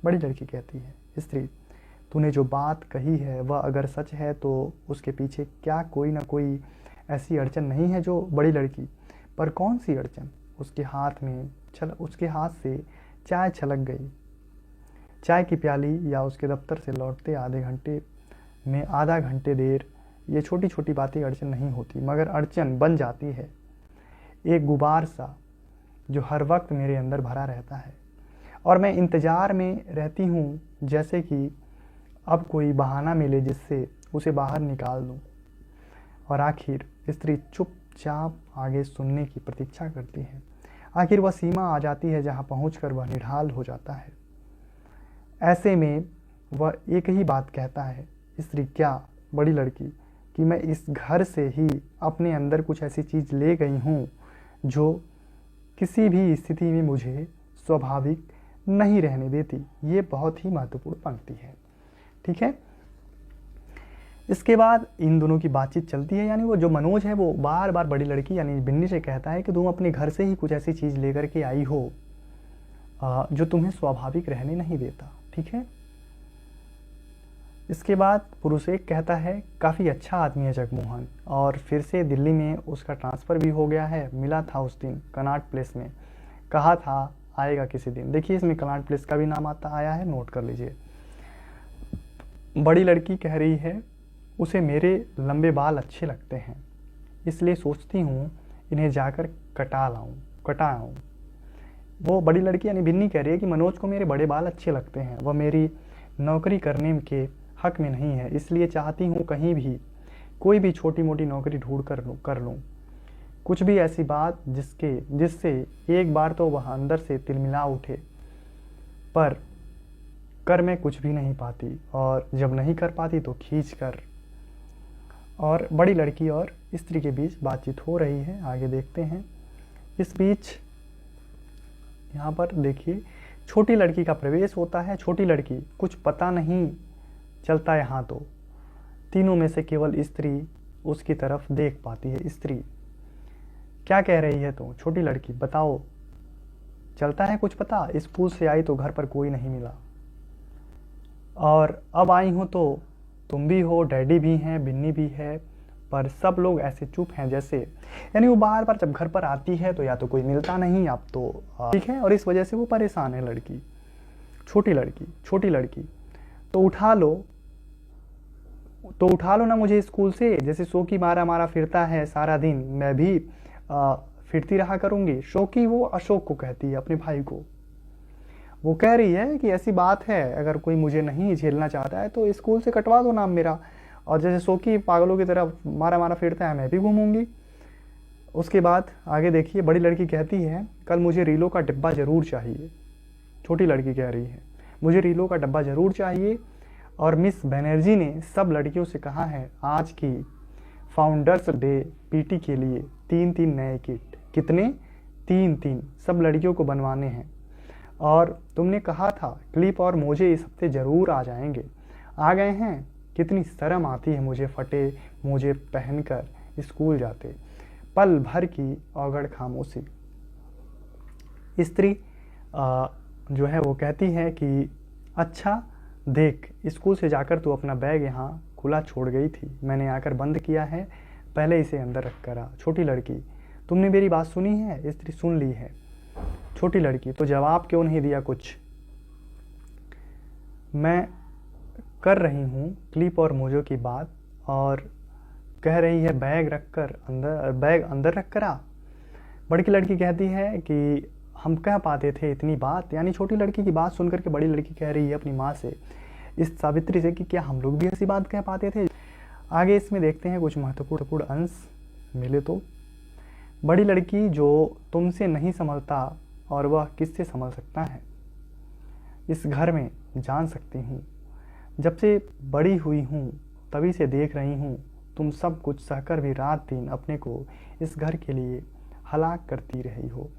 बड़ी लड़की कहती है। स्त्री, तूने जो बात कही है वह अगर सच है तो उसके पीछे क्या कोई ना कोई ऐसी अड़चन नहीं है जो? बड़ी लड़की, पर कौन सी अड़चन? उसके हाथ से चाय छलक गई। चाय की प्याली या उसके दफ्तर से लौटते आधा घंटे देर, ये छोटी छोटी बातें अड़चन नहीं होती, मगर अड़चन बन जाती है। एक गुबार सा जो हर वक्त मेरे अंदर भरा रहता है और मैं इंतज़ार में रहती हूँ जैसे कि अब कोई बहाना मिले जिससे उसे बाहर निकाल दूँ। और आखिर स्त्री चुपचाप आगे सुनने की प्रतीक्षा करती है। आखिर वह सीमा आ जाती है जहाँ पहुंचकर वह निढाल हो जाता है। ऐसे में वह एक ही बात कहता है, स्त्री क्या, बड़ी लड़की, कि मैं इस घर से ही अपने अंदर कुछ ऐसी चीज़ ले गई हूँ जो किसी भी स्थिति में मुझे स्वाभाविक नहीं रहने देती। ये बहुत ही महत्वपूर्ण पंक्ति है। ठीक है। इसके बाद इन दोनों की बातचीत चलती है, यानी वो जो मनोज है वो बार बार बड़ी लड़की यानी बिन्नी से कहता है कि तुम अपने घर से ही कुछ ऐसी चीज़ लेकर के आई हो जो तुम्हें स्वाभाविक रहने नहीं देता। ठीक है। इसके बाद पुरुष एक कहता है, काफ़ी अच्छा आदमी है जगमोहन, और फिर से दिल्ली में उसका ट्रांसफ़र भी हो गया है। मिला था उस दिन कनॉट प्लेस में, कहा था आएगा किसी दिन। देखिए इसमें कनॉट प्लेस का भी नाम आया है, नोट कर लीजिए। बड़ी लड़की कह रही है, उसे मेरे लंबे बाल अच्छे लगते हैं, इसलिए सोचती हूँ इन्हें जाकर कटा आऊँ। वो बड़ी लड़की यानी बिन्नी कह रही है कि मनोज को मेरे बड़े बाल अच्छे लगते हैं, वह मेरी नौकरी करने के हक में नहीं है, इसलिए चाहती हूँ कहीं भी कोई भी छोटी मोटी नौकरी ढूंढ कर लूँ। कुछ भी ऐसी बात जिससे एक बार तो वह अंदर से तिलमिला उठे, पर कर मैं कुछ भी नहीं पाती, और जब नहीं कर पाती तो खींच कर। और बड़ी लड़की और स्त्री के बीच बातचीत हो रही है, आगे देखते हैं। इस बीच यहाँ पर देखिए छोटी लड़की का प्रवेश होता है। छोटी लड़की, कुछ पता नहीं चलता यहाँ तो, तीनों में से केवल स्त्री उसकी तरफ देख पाती है। स्त्री, क्या कह रही है तू? छोटी लड़की, बताओ, चलता है कुछ पता? स्कूल से आई तो घर पर कोई नहीं मिला, और अब आई हूँ तो तुम भी हो, डैडी भी हैं, बिन्नी भी है, पर सब लोग ऐसे चुप हैं जैसे, यानी वो बार बार जब घर पर आती है तो या तो कोई मिलता नहीं, आप तो ठीक है, और इस वजह से वो परेशान है लड़की। छोटी लड़की, तो उठा लो ना मुझे स्कूल से, जैसे शौकी मारा फिरता है सारा दिन, मैं भी फिरती रहा करूँगी। शौकी वो अशोक को कहती है, अपने भाई को। वो कह रही है कि ऐसी बात है, अगर कोई मुझे नहीं झेलना चाहता है तो स्कूल से कटवा दो नाम मेरा, और जैसे शौकी पागलों की तरह मारा फिरता है, मैं भी घूमूंगी। उसके बाद आगे देखिए, बड़ी लड़की कहती है, कल मुझे रीलो का डिब्बा ज़रूर चाहिए। छोटी लड़की कह रही है, मुझे रीलो का डब्बा ज़रूर चाहिए, और मिस बनर्जी ने सब लड़कियों से कहा है आज की फाउंडर्स डे पीटी के लिए 3-3 नए किट। कितने? 3-3 सब लड़कियों को बनवाने हैं, और तुमने कहा था क्लिप और मोजे इस हफ्ते ज़रूर आ जाएंगे। आ गए हैं? कितनी शर्म आती है मुझे फटे मोजे पहनकर स्कूल जाते। पल भर की औगड़ खामोशी। स्त्री जो है वो कहती है कि अच्छा देख, स्कूल से जाकर तू अपना बैग यहाँ खुला छोड़ गई थी, मैंने आकर बंद किया है, पहले इसे अंदर रख कर आ। छोटी लड़की, तुमने मेरी बात सुनी है? स्त्री, सुन ली है। छोटी लड़की, तो जवाब क्यों नहीं दिया कुछ? मैं कर रही हूँ क्लिप और मोजों की बात, और कह रही है बैग अंदर रख कर आ। बड़ी लड़की कहती है कि हम कह पाते थे इतनी बात, यानी छोटी लड़की की बात सुनकर के बड़ी लड़की कह रही है अपनी माँ से, इस सावित्री से, कि क्या हम लोग भी ऐसी बात कह पाते थे। आगे इसमें देखते हैं कुछ महत्वपूर्ण अंश मिले तो। बड़ी लड़की, जो तुमसे नहीं संभलता और वह किससे संभल सकता है इस घर में, जान सकती हूँ। जब से बड़ी हुई हूँ तभी से देख रही हूँ तुम सब कुछ सहकर भी रात दिन अपने को इस घर के लिए हलाक करती रही हो।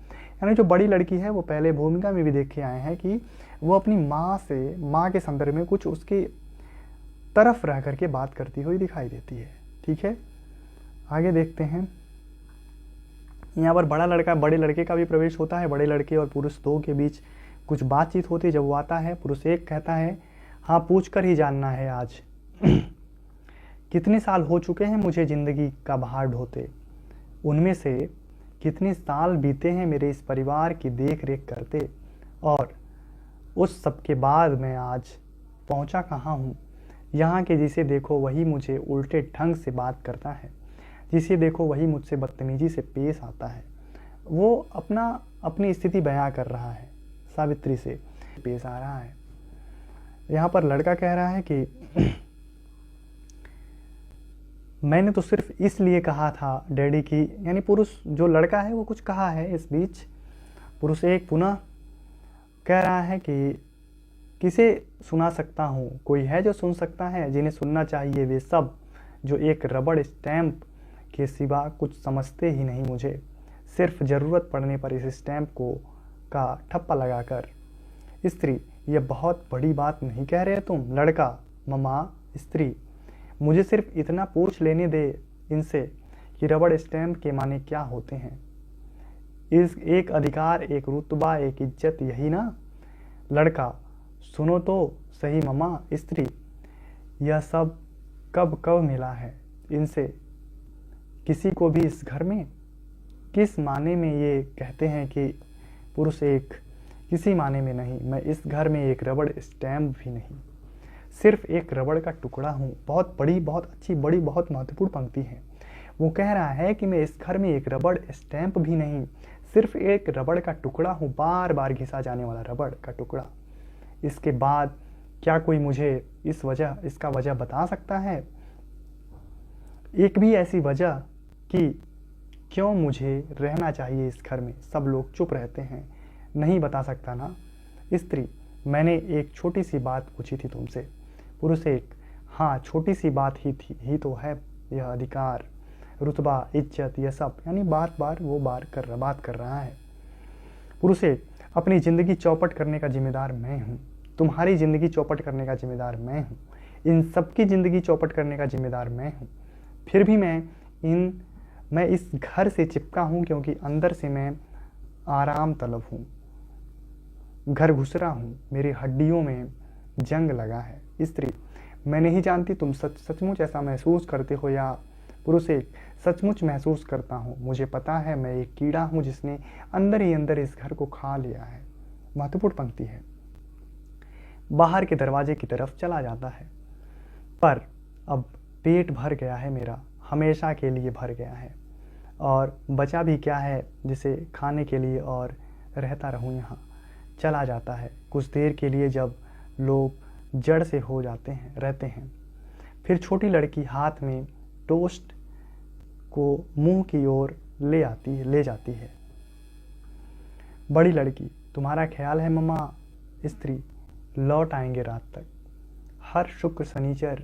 यानी जो बड़ी लड़की है वो पहले भूमिका में भी देख के आए हैं कि वो अपनी माँ के संदर्भ में कुछ उसके तरफ रह करके बात करती हुई दिखाई देती है। ठीक है, आगे देखते हैं। यहाँ पर बड़े लड़के का भी प्रवेश होता है। बड़े लड़के और पुरुष दो के बीच कुछ बातचीत होती है। जब वो आता है, पुरुष एक कहता है, हाँ पूछ कर ही जानना है आज कितने साल हो चुके हैं मुझे ज़िंदगी का भार ढोते, उनमें से कितने साल बीते हैं मेरे इस परिवार की देख रेख करते, और उस सब के बाद मैं आज पहुंचा कहाँ हूँ। यहाँ के जिसे देखो वही मुझे उल्टे ढंग से बात करता है, जिसे देखो वही मुझसे बदतमीजी से पेश आता है। वो अपना अपनी स्थिति बयां कर रहा है, सावित्री से पेश आ रहा है। यहाँ पर लड़का कह रहा है कि मैंने तो सिर्फ इसलिए कहा था डैडी की, यानी पुरुष जो लड़का है वो कुछ कहा है। इस बीच पुरुष एक पुनः कह रहा है कि किसे सुना सकता हूँ, कोई है जो सुन सकता है, जिन्हें सुनना चाहिए वे सब जो एक रबड़ स्टैम्प के सिवा कुछ समझते ही नहीं मुझे, सिर्फ ज़रूरत पड़ने पर इस स्टैम्प को का ठप्पा लगाकर। स्त्री, ये बहुत बड़ी बात नहीं कह रहे तुम? लड़का, मम्मा। स्त्री, मुझे सिर्फ इतना पूछ लेने दे इनसे कि रबड़ स्टैम्प के माने क्या होते हैं। इस एक अधिकार, एक रुतबा, एक इज्जत, यही ना? लड़का, सुनो तो सही मम्मा। स्त्री, यह सब कब कब मिला है इनसे किसी को भी इस घर में? किस माने में ये कहते हैं कि पुरुष एक? किसी माने में नहीं। मैं इस घर में एक रबड़ स्टैम्प भी नहीं, सिर्फ एक रबड़ का टुकड़ा हूँ। बहुत बड़ी, बहुत अच्छी, बड़ी, बहुत महत्वपूर्ण पंक्ति है। वो कह रहा है कि मैं इस घर में एक रबड़ स्टैम्प भी नहीं, सिर्फ एक रबड़ का टुकड़ा हूँ, बार बार घिसा जाने वाला रबड़ का टुकड़ा। इसके बाद क्या कोई मुझे इसका वजह बता सकता है? एक भी ऐसी वजह कि क्यों मुझे रहना चाहिए इस घर में? सब लोग चुप रहते हैं। नहीं बता सकता ना? स्त्री, मैंने एक छोटी सी बात पूछी थी तुमसे। पुरुष एक, हाँ छोटी सी बात ही तो है। यह अधिकार, रुतबा, इज्जत, यह सब, यानी बार बार वो बात कर रहा है। पुरुष एक, अपनी ज़िंदगी चौपट करने का जिम्मेदार मैं हूँ, तुम्हारी ज़िंदगी चौपट करने का जिम्मेदार मैं हूँ, इन सबकी ज़िंदगी चौपट करने का जिम्मेदार मैं हूँ। फिर भी मैं इस घर से चिपका हूँ क्योंकि अंदर से मैं आराम तलब हूँ, घर घुसरा हूँ, मेरी हड्डियों में जंग लगा है। स्त्री, मैं नहीं जानती तुम सचमुच ऐसा महसूस करते हो या? पुरुष एक, सचमुच महसूस करता हूँ। मुझे पता है मैं एक कीड़ा हूँ जिसने अंदर ही अंदर इस घर को खा लिया है। महत्वपूर्ण पंक्ति है। बाहर के दरवाजे की तरफ चला जाता है, पर अब पेट भर गया है मेरा, हमेशा के लिए भर गया है, और बचा भी क्या है जिसे खाने के लिए, और रहता रहूँ यहाँ। चला जाता है कुछ देर के लिए, जब लोग जड़ से हो जाते हैं, रहते हैं। फिर छोटी लड़की हाथ में टोस्ट को मुंह की ओर ले जाती है। बड़ी लड़की, तुम्हारा ख्याल है मम्मा? स्त्री, लौट आएंगे रात तक, हर शुक्र शनिचर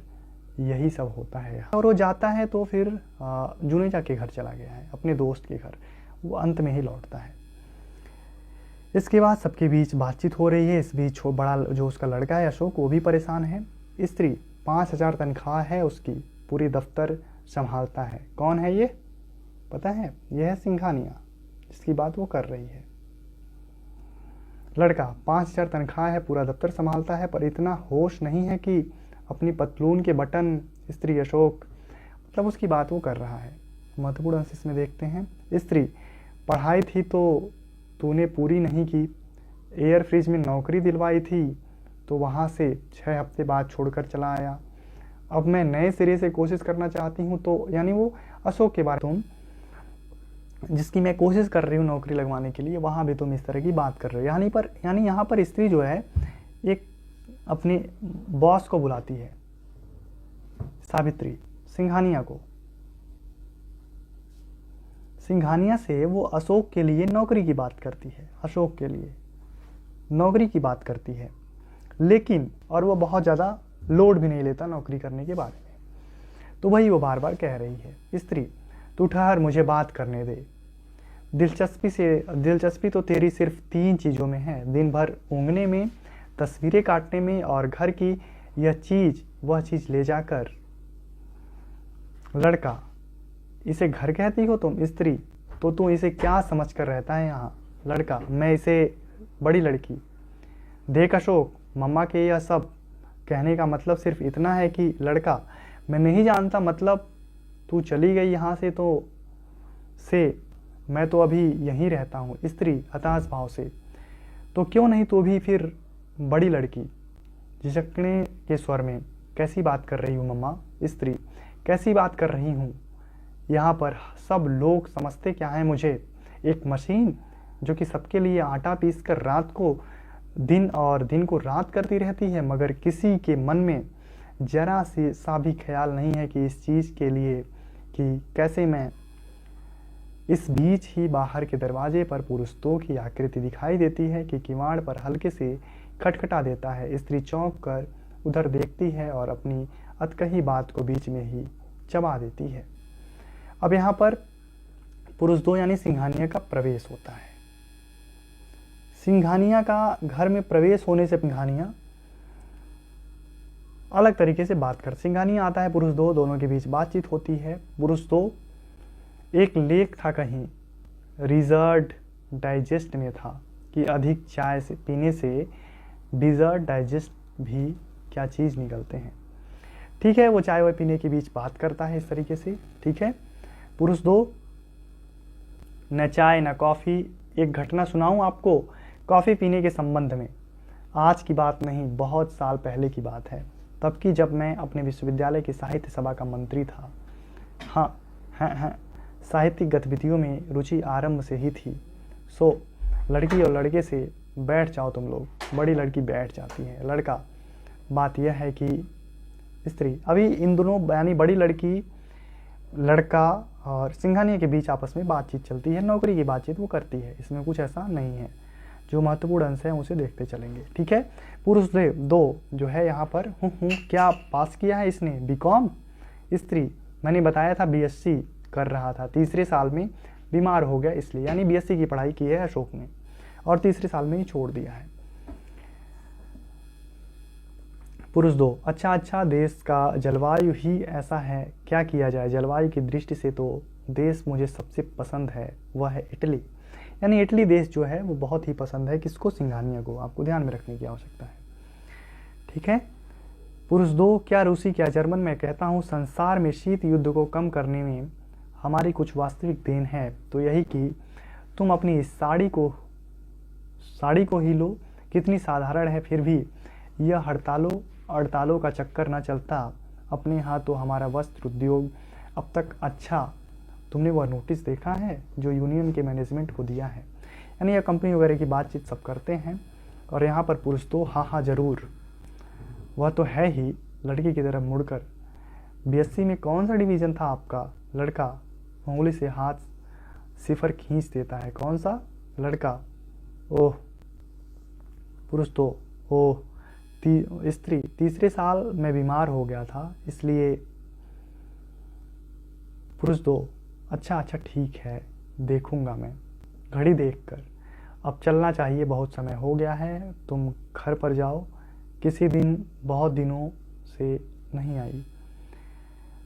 यही सब होता है। और वो जाता है तो फिर जुनेजा के घर चला गया है, अपने दोस्त के घर। वो अंत में ही लौटता है। इसके बाद सबके बीच बातचीत हो रही है। इस बीच बड़ा जो उसका लड़का है अशोक, वो भी परेशान है। स्त्री, 5,000 तनख्वाह है उसकी, पूरी दफ्तर संभालता है। कौन है ये पता है? यह है सिंघानिया, जिसकी बात वो कर रही है। लड़का, 5,000 तनख्वाह है, पूरा दफ्तर संभालता है, पर इतना होश नहीं है कि अपनी पतलून के बटन। स्त्री, अशोक, मतलब उसकी बात वो कर रहा है। महत्वपूर्ण अंश इसमें देखते हैं। स्त्री, पढ़ाई थी तो तूने पूरी नहीं की, एयर फ्रिज में नौकरी दिलवाई थी तो वहाँ से 6 हफ्ते बाद छोड़कर चला आया। अब मैं नए सिरे से कोशिश करना चाहती हूँ, तो यानी वो अशोक के बारे तुम, जिसकी मैं कोशिश कर रही हूँ नौकरी लगवाने के लिए, वहाँ भी तुम इस तरह की बात कर रहे हो। यानी यहाँ पर स्त्री जो है एक अपने बॉस को बुलाती है, सावित्री, सिंघानिया को। सिंघानिया से वो अशोक के लिए नौकरी की बात करती है, अशोक के लिए नौकरी की बात करती है, लेकिन और वो बहुत ज़्यादा लोड भी नहीं लेता नौकरी करने के बारे में। तो वही वो बार बार कह रही है। स्त्री, तू ठहर, मुझे बात करने दे। दिलचस्पी तो तेरी सिर्फ 3 चीज़ों में है, दिन भर ऊँगने में, तस्वीरें काटने में, और घर की वह चीज़ ले जाकर। लड़का, इसे घर कहती हो तुम? स्त्री, तो तू इसे क्या समझ कर रहता है यहाँ? लड़का, मैं इसे, बड़ी लड़की, देख अशोक, मम्मा के यह सब कहने का मतलब सिर्फ इतना है कि। लड़का, मैं नहीं जानता, मतलब तू चली गई यहाँ से मैं तो अभी यहीं रहता हूँ। स्त्री, हताश भाव से, तो क्यों नहीं तू भी फिर? बड़ी लड़की, झिझकने के स्वर में, कैसी बात कर रही हूँ मम्मा? स्त्री, कैसी बात कर रही हूँ? यहाँ पर सब लोग समझते क्या है मुझे? एक मशीन जो कि सबके लिए आटा पीस कर रात को दिन और दिन को रात करती रहती है, मगर किसी के मन में जरा सा भी ख्याल नहीं है कि इस चीज़ के लिए कि कैसे मैं इस बीच ही बाहर के दरवाजे पर पुरुष 2 की आकृति दिखाई देती है कि किवाड़ पर हल्के से खटखटा देता है। स्त्री चौंक कर उधर देखती है और अपनी अतकही बात को बीच में ही चबा देती है। अब यहाँ पर पुरुष 2 यानी सिंघानिया का प्रवेश होता है। सिंघानिया का घर में प्रवेश होने से सिंघानिया अलग तरीके से बात कर सिंघानिया आता है, पुरुष 2, दोनों के बीच बातचीत होती है। पुरुष 2 एक लेख था कहीं रिजर्ड डाइजेस्ट में था कि अधिक चाय से पीने से डिजर्ट डाइजेस्ट भी क्या चीज़ निकलते हैं। ठीक है, वो चाय वाय पीने के बीच बात करता है इस तरीके से। ठीक है, पुरुष 2 न चाय न कॉफ़ी। एक घटना सुनाऊं आपको कॉफ़ी पीने के संबंध में। आज की बात नहीं, बहुत साल पहले की बात है, तब की जब मैं अपने विश्वविद्यालय की साहित्य सभा का मंत्री था। हाँ, साहित्यिक गतिविधियों में रुचि आरंभ से ही थी। सो लड़की और लड़के से बैठ जाओ तुम लोग, बड़ी लड़की बैठ जाती है, लड़का। बात यह है कि स्त्री, अभी इन दोनों यानी बड़ी लड़की, लड़का और सिंघानिया के बीच आपस में बातचीत चलती है, नौकरी की बातचीत वो करती है, इसमें कुछ ऐसा नहीं है। जो महत्वपूर्ण अंश है उसे देखते चलेंगे। ठीक है, पुरुष 2 जो है यहाँ पर क्या पास किया है इसने, बीकॉम। स्त्री, मैंने बताया था बीएससी कर रहा था, तीसरे साल में बीमार हो गया इसलिए, यानी बीएससी की पढ़ाई की है अशोक ने और तीसरे साल में ही छोड़ दिया है। पुरुष 2, अच्छा, देश का जलवायु ही ऐसा है, क्या किया जाए। जलवायु की दृष्टि से तो देश मुझे सबसे पसंद है, वह है इटली। यानी इटली देश जो है वो बहुत ही पसंद है किसको, सिंघानिया को। आपको ध्यान में रखने की आवश्यकता है। ठीक है, पुरुष 2, क्या रूसी क्या जर्मन। मैं कहता हूँ संसार में शीत युद्ध को कम करने में हमारी कुछ वास्तविक देन है, तो यही कि तुम अपनी इस साड़ी को ही लो। कितनी साधारण है, फिर भी यह हड़तालों का चक्कर न चलता अपने यहाँ तो हमारा वस्त्र उद्योग अब तक अच्छा। तुमने वह नोटिस देखा है जो यूनियन के मैनेजमेंट को दिया है। यानी यह कंपनी वगैरह की बातचीत सब करते हैं। और यहाँ पर पुरुष 2, हाँ ज़रूर, वह तो है ही। लड़की की तरफ मुड़कर, बीएससी में कौन सा डिवीज़न था आपका। लड़का उंगली से हाथ सिफर खींच देता है, कौन सा। लड़का, ओह। पुरुष 2, ओह। स्त्री, तीसरे साल में बीमार हो गया था इसलिए। पुरुष 2, अच्छा ठीक है, देखूंगा मैं। घड़ी देखकर, अब चलना चाहिए, बहुत समय हो गया है, तुम घर पर जाओ, किसी दिन बहुत दिनों से नहीं आई।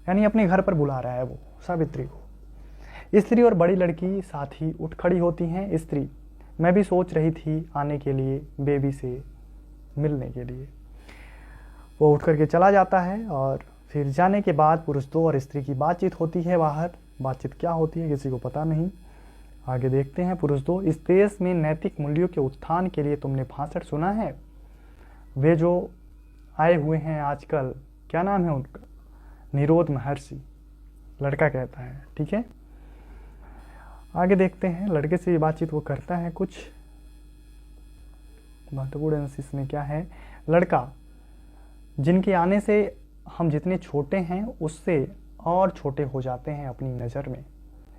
यानी अपने घर पर बुला रहा है वो सावित्री को। स्त्री और बड़ी लड़की साथ ही उठ खड़ी होती हैं। स्त्री, मैं भी सोच रही थी आने के लिए, बेबी से मिलने के लिए। वो उठ करके चला जाता है और फिर जाने के बाद पुरुष 2 और स्त्री की बातचीत होती है बाहर। बातचीत क्या होती है किसी को पता नहीं, आगे देखते हैं। पुरुष 2, इस देश में नैतिक मूल्यों के उत्थान के लिए तुमने भाषण सुना है। वे जो आए हुए हैं आजकल, क्या नाम है उनका, निरोध महर्षि। लड़का कहता है, ठीक है। आगे देखते हैं, लड़के से ये बातचीत वो करता है। कुछ महत्वपूर्ण इसमें क्या है। लड़का, जिनके आने से हम जितने छोटे हैं उससे और छोटे हो जाते हैं अपनी नज़र में।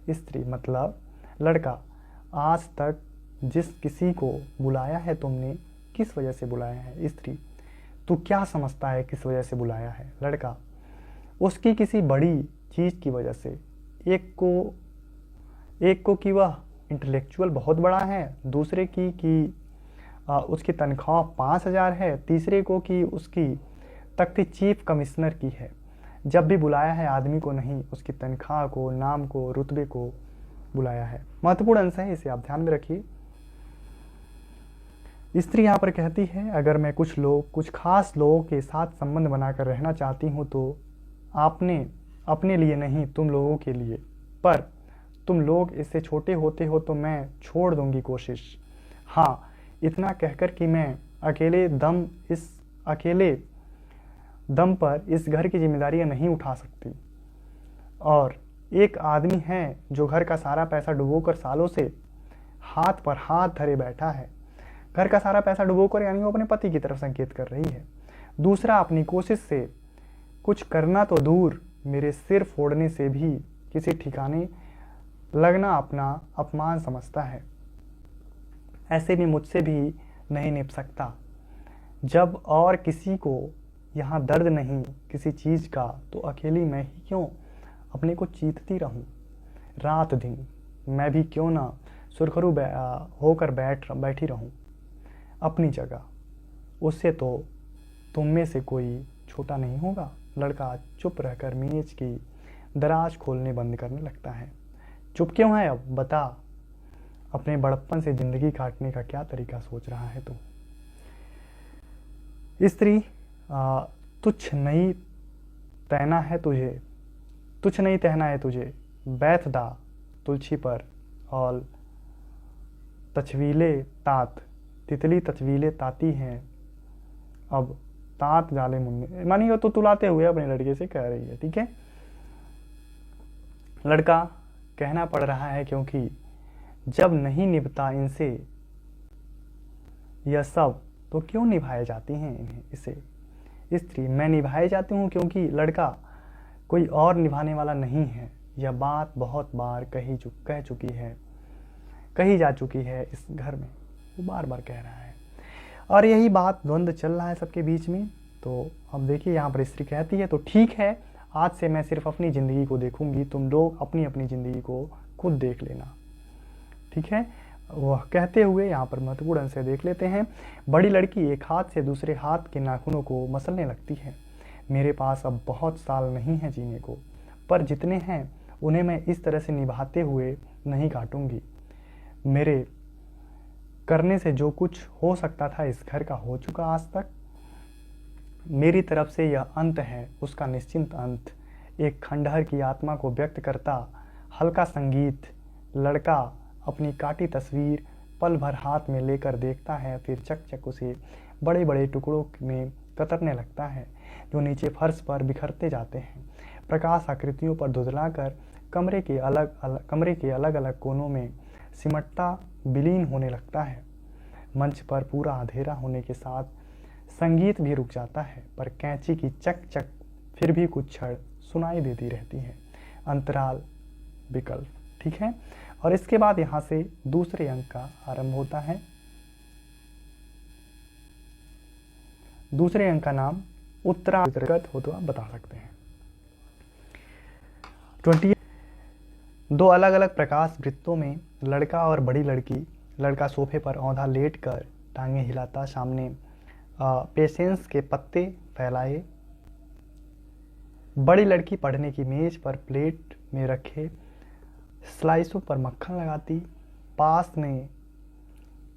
स्त्री, मतलब लड़का, आज तक जिस किसी को बुलाया है तुमने, किस वजह से बुलाया है। स्त्री, तू क्या समझता है किस वजह से बुलाया है। लड़का, उसकी किसी बड़ी चीज़ की वजह से। एक को कि वह इंटेलेक्चुअल बहुत बड़ा है, दूसरे की कि उसकी तनख्वाह 5,000 है, तीसरे को कि उसकी तख्ती चीफ कमिश्नर की है। जब भी बुलाया है आदमी को नहीं, उसकी तनख्वाह को, नाम को, रुतबे को बुलाया है। महत्वपूर्ण अंश है, इसे आप ध्यान में रखिए। स्त्री यहाँ पर कहती है, अगर मैं कुछ खास लोगों के साथ संबंध बनाकर रहना चाहती हूँ तो आपने अपने लिए नहीं, तुम लोगों के लिए। पर तुम लोग इससे छोटे होते हो तो मैं छोड़ दूंगी कोशिश। हाँ, इतना कहकर कि मैं अकेले दम पर इस घर की जिम्मेदारियां नहीं उठा सकती। और एक आदमी है जो घर का सारा पैसा डुबोकर सालों से हाथ पर हाथ धरे बैठा है। घर का सारा पैसा डुबोकर यानी वो अपने पति की तरफ संकेत कर रही है। दूसरा, अपनी कोशिश से कुछ करना तो दूर, मेरे सिर फोड़ने से भी किसी ठिकाने लगना अपना अपमान समझता है। ऐसे भी मुझसे भी नहीं निभ सकता। जब और किसी को यहाँ दर्द नहीं किसी चीज़ का, तो अकेली मैं ही क्यों अपने को चीतती रहूं। रात दिन मैं भी क्यों ना सुरखरू होकर बैठी रहूं अपनी जगह। उससे तो तुम में से कोई छोटा नहीं होगा। लड़का चुप रहकर मेज की दराज खोलने बंद करने लगता है। चुप क्यों है अब बता, अपने बड़प्पन से जिंदगी काटने का क्या तरीका सोच रहा है तू। स्त्री, तुच्छ नहीं तहना है तुझे, बैठ दा तुलसी पर और तछवीले तात, तितली तछवीले ताती हैं अब तात गाले मुन्ने, मानिए तो तुलाते हुए अपने लड़के से कह रही है। ठीक है, लड़का कहना पड़ रहा है क्योंकि जब नहीं निभता इनसे यह सब, तो क्यों निभाए जाती हैं इसे। स्त्री, मैं निभाए जाती हूँ क्योंकि लड़का कोई और निभाने वाला नहीं है। यह बात बहुत बार कही जा चुकी है इस घर में, वो बार बार कह रहा है और यही बात द्वंद्व चल रहा है सबके बीच में। तो अब देखिए यहाँ पर स्त्री कहती है, तो ठीक है, आज से मैं सिर्फ अपनी ज़िंदगी को देखूंगी, तुम लोग अपनी अपनी ज़िंदगी को खुद देख लेना। ठीक है, वह कहते हुए यहाँ पर महत्वपूर्ण अंश से देख लेते हैं। बड़ी लड़की एक हाथ से दूसरे हाथ के नाखूनों को मसलने लगती है। मेरे पास अब बहुत साल नहीं है जीने को, पर जितने हैं उन्हें मैं इस तरह से निभाते हुए नहीं काटूंगी। मेरे करने से जो कुछ हो सकता था इस घर का हो चुका आज तक। मेरी तरफ से यह अंत है, उसका निश्चिंत अंत। एक खंडहर की आत्मा को व्यक्त करता हल्का संगीत। लड़का अपनी काटी तस्वीर पल भर हाथ में लेकर देखता है, फिर चक चक उसे बड़े बड़े टुकड़ों में कतरने लगता है, जो नीचे फर्श पर बिखरते जाते हैं। प्रकाश आकृतियों पर धुंधलाकर कमरे के अलग अलग कोनों में सिमटता विलीन होने लगता है। मंच पर पूरा अंधेरा होने के साथ संगीत भी रुक जाता है, पर कैंची की चक चक फिर भी कुछ क्षण सुनाई देती रहती है। अंतराल विकल्प। ठीक है, और इसके बाद यहाँ से दूसरे अंक का आरंभ होता है। दूसरे अंक का नाम उत्तरागत हो तो आप बता सकते हैं। 20 दो अलग अलग प्रकाश वृत्तों में लड़का और बड़ी लड़की। लड़का सोफे पर औंधा लेट कर टांगे हिलाता सामने पेशेंस के पत्ते फैलाए। बड़ी लड़की पढ़ने की मेज पर प्लेट में रखे स्लाइसों पर मक्खन लगाती। पास में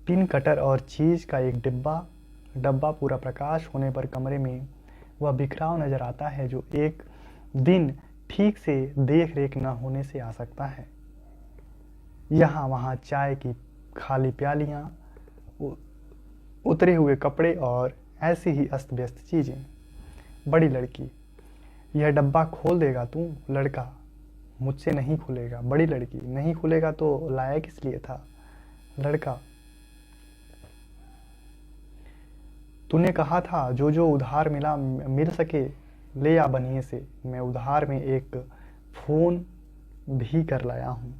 पिन कटर और चीज का एक डब्बा पूरा प्रकाश होने पर कमरे में वह बिखराव नजर आता है जो एक दिन ठीक से देख रेख न होने से आ सकता है। यहाँ वहाँ चाय की खाली प्यालियाँ, उतरे हुए कपड़े और ऐसी ही अस्त व्यस्त चीज़ें। बड़ी लड़की, यह डब्बा खोल देगा तू। लड़का, मुझसे नहीं खुलेगा। बड़ी लड़की, नहीं खुलेगा तो लाया किस लिए था। लड़का, तूने कहा था जो जो उधार मिल सके ले आ बनिए से। मैं उधार में एक फ़ोन भी कर लाया हूँ।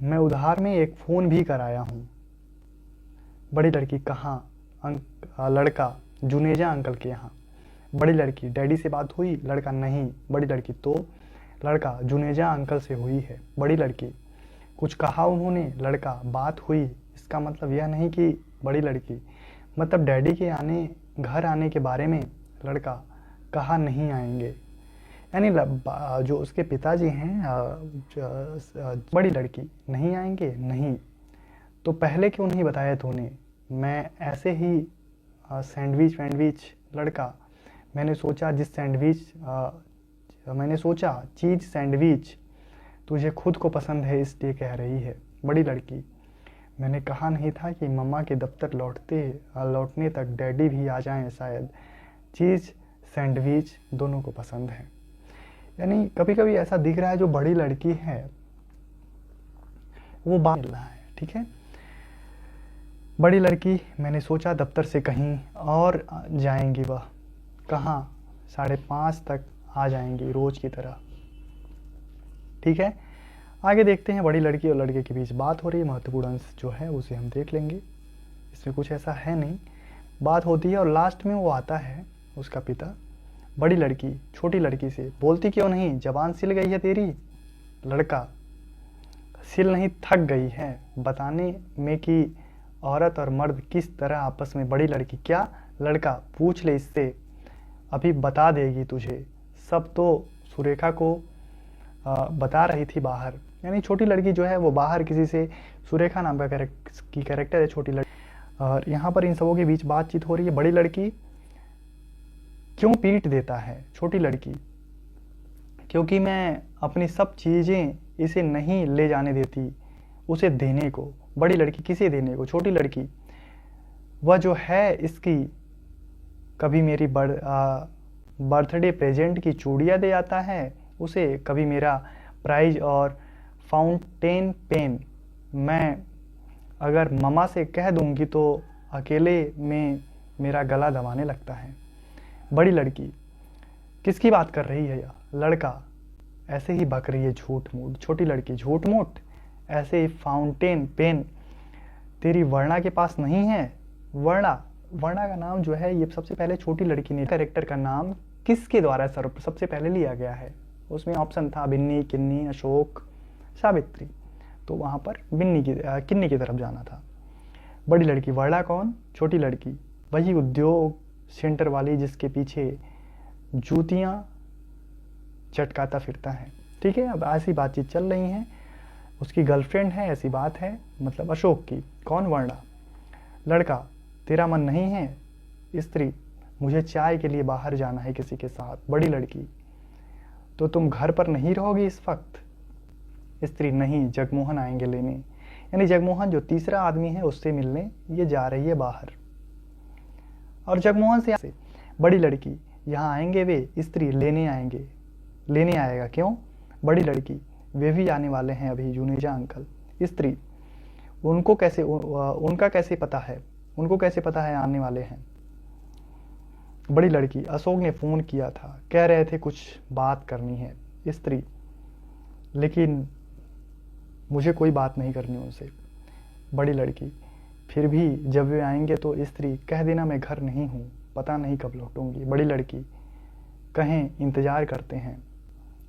मैं उधार में एक फ़ोन भी कराया हूँ। बड़ी लड़की, कहाँ। लड़का, जुनेजा अंकल के यहाँ। बड़ी लड़की, डैडी से बात हुई। लड़का, नहीं। बड़ी लड़की, तो। लड़का, जुनेजा अंकल से हुई है। बड़ी लड़की, कुछ कहा उन्होंने। लड़का, बात हुई, इसका मतलब यह नहीं कि। बड़ी लड़की, मतलब डैडी के घर आने के बारे में। लड़का, कहा नहीं आएंगे, यानी जो उसके पिताजी हैं। बड़ी लड़की, नहीं आएंगे। नहीं तो पहले क्यों नहीं बताया तूने। मैं ऐसे ही सैंडविच। लड़का, मैंने सोचा चीज़ सैंडविच तुझे खुद को पसंद है इसलिए कह रही है। बड़ी लड़की, मैंने कहा नहीं था कि मम्मा के दफ्तर लौटने तक डैडी भी आ जाएं। शायद चीज़ सैंडविच दोनों को पसंद है। यानी कभी कभी ऐसा दिख रहा है जो बड़ी लड़की है वो बात मिल रहा है। ठीक है। बड़ी लड़की, मैंने सोचा दफ्तर से कहीं और जाएंगी वह, कहाँ, 5:30 तक आ जाएंगी रोज़ की तरह। ठीक है, आगे देखते हैं। बड़ी लड़की और लड़के के बीच बात हो रही है, महत्वपूर्ण अंश जो है उसे हम देख लेंगे। इसमें कुछ ऐसा है नहीं, बात होती है और लास्ट में वो आता है उसका पिता। बड़ी लड़की छोटी लड़की से, बोलती क्यों नहीं, जबान सिल गई है तेरी। लड़का, सिल नहीं थक गई है बताने में कि औरत और मर्द किस तरह आपस में। बड़ी लड़की, क्या। लड़का, पूछ ले इससे, अभी बता देगी तुझे सब। तो सुरेखा को बता रही थी बाहर, यानी छोटी लड़की जो है वो बाहर किसी से, सुरेखा नाम का कैरेक्टर है छोटी लड़की। और यहाँ पर इन सबों के बीच बातचीत हो रही है। बड़ी लड़की, क्यों पीट देता है। छोटी लड़की, क्योंकि मैं अपनी सब चीज़ें इसे नहीं ले जाने देती, उसे देने को। बड़ी लड़की, किसे देने को। छोटी लड़की, वह जो है इसकी, कभी मेरी बर्थडे प्रेजेंट की चूड़ियाँ दे आता है उसे, कभी मेरा प्राइज और फाउंटेन पेन। मैं अगर ममा से कह दूंगी तो अकेले में मेरा गला दबाने लगता है। बड़ी लड़की, किसकी बात कर रही है यह। लड़का, ऐसे ही बक रही है झूठ मूठ। छोटी लड़की, झूठ मूठ, ऐसे ही फाउंटेन पेन तेरी वर्णा के पास नहीं है। वर्णा का नाम जो है ये सबसे पहले छोटी लड़की ने, कैरेक्टर का नाम किसके द्वारा सबसे पहले लिया गया है। उसमें ऑप्शन था बिन्नी, किन्नी, अशोक, सावित्री। तो वहाँ पर किन्नी की तरफ जाना था। बड़ी लड़की, वर्णा कौन। छोटी लड़की, वही उद्योग सेंटर वाली जिसके पीछे जूतियाँ चटकाता फिरता है। ठीक है, अब ऐसी बातचीत चल रही है, उसकी गर्लफ्रेंड है, ऐसी बात है, मतलब अशोक की। कौन, वर्णा। लड़का, तेरा मन नहीं है। स्त्री, मुझे चाय के लिए बाहर जाना है किसी के साथ। बड़ी लड़की, तो तुम घर पर नहीं रहोगी इस वक्त। स्त्री, नहीं, जगमोहन आएंगे लेने। यानी जगमोहन जो तीसरा आदमी है उससे मिलने ये जा रही है बाहर, और जगमोहन से। बड़ी लड़की, यहाँ आएंगे वे। स्त्री, लेने आएंगे। लेने आएगा, क्यों। बड़ी लड़की, वे भी आने वाले हैं अभी, जुनेजा अंकल। स्त्री, उनका कैसे पता है, उनको कैसे पता है आने वाले हैं। बड़ी लड़की, अशोक ने फ़ोन किया था, कह रहे थे कुछ बात करनी है। स्त्री, लेकिन मुझे कोई बात नहीं करनी उनसे। बड़ी लड़की, फिर भी जब वे आएंगे तो। स्त्री, कह देना मैं घर नहीं हूँ, पता नहीं कब लौटूंगी। बड़ी लड़की, कहें इंतज़ार करते हैं।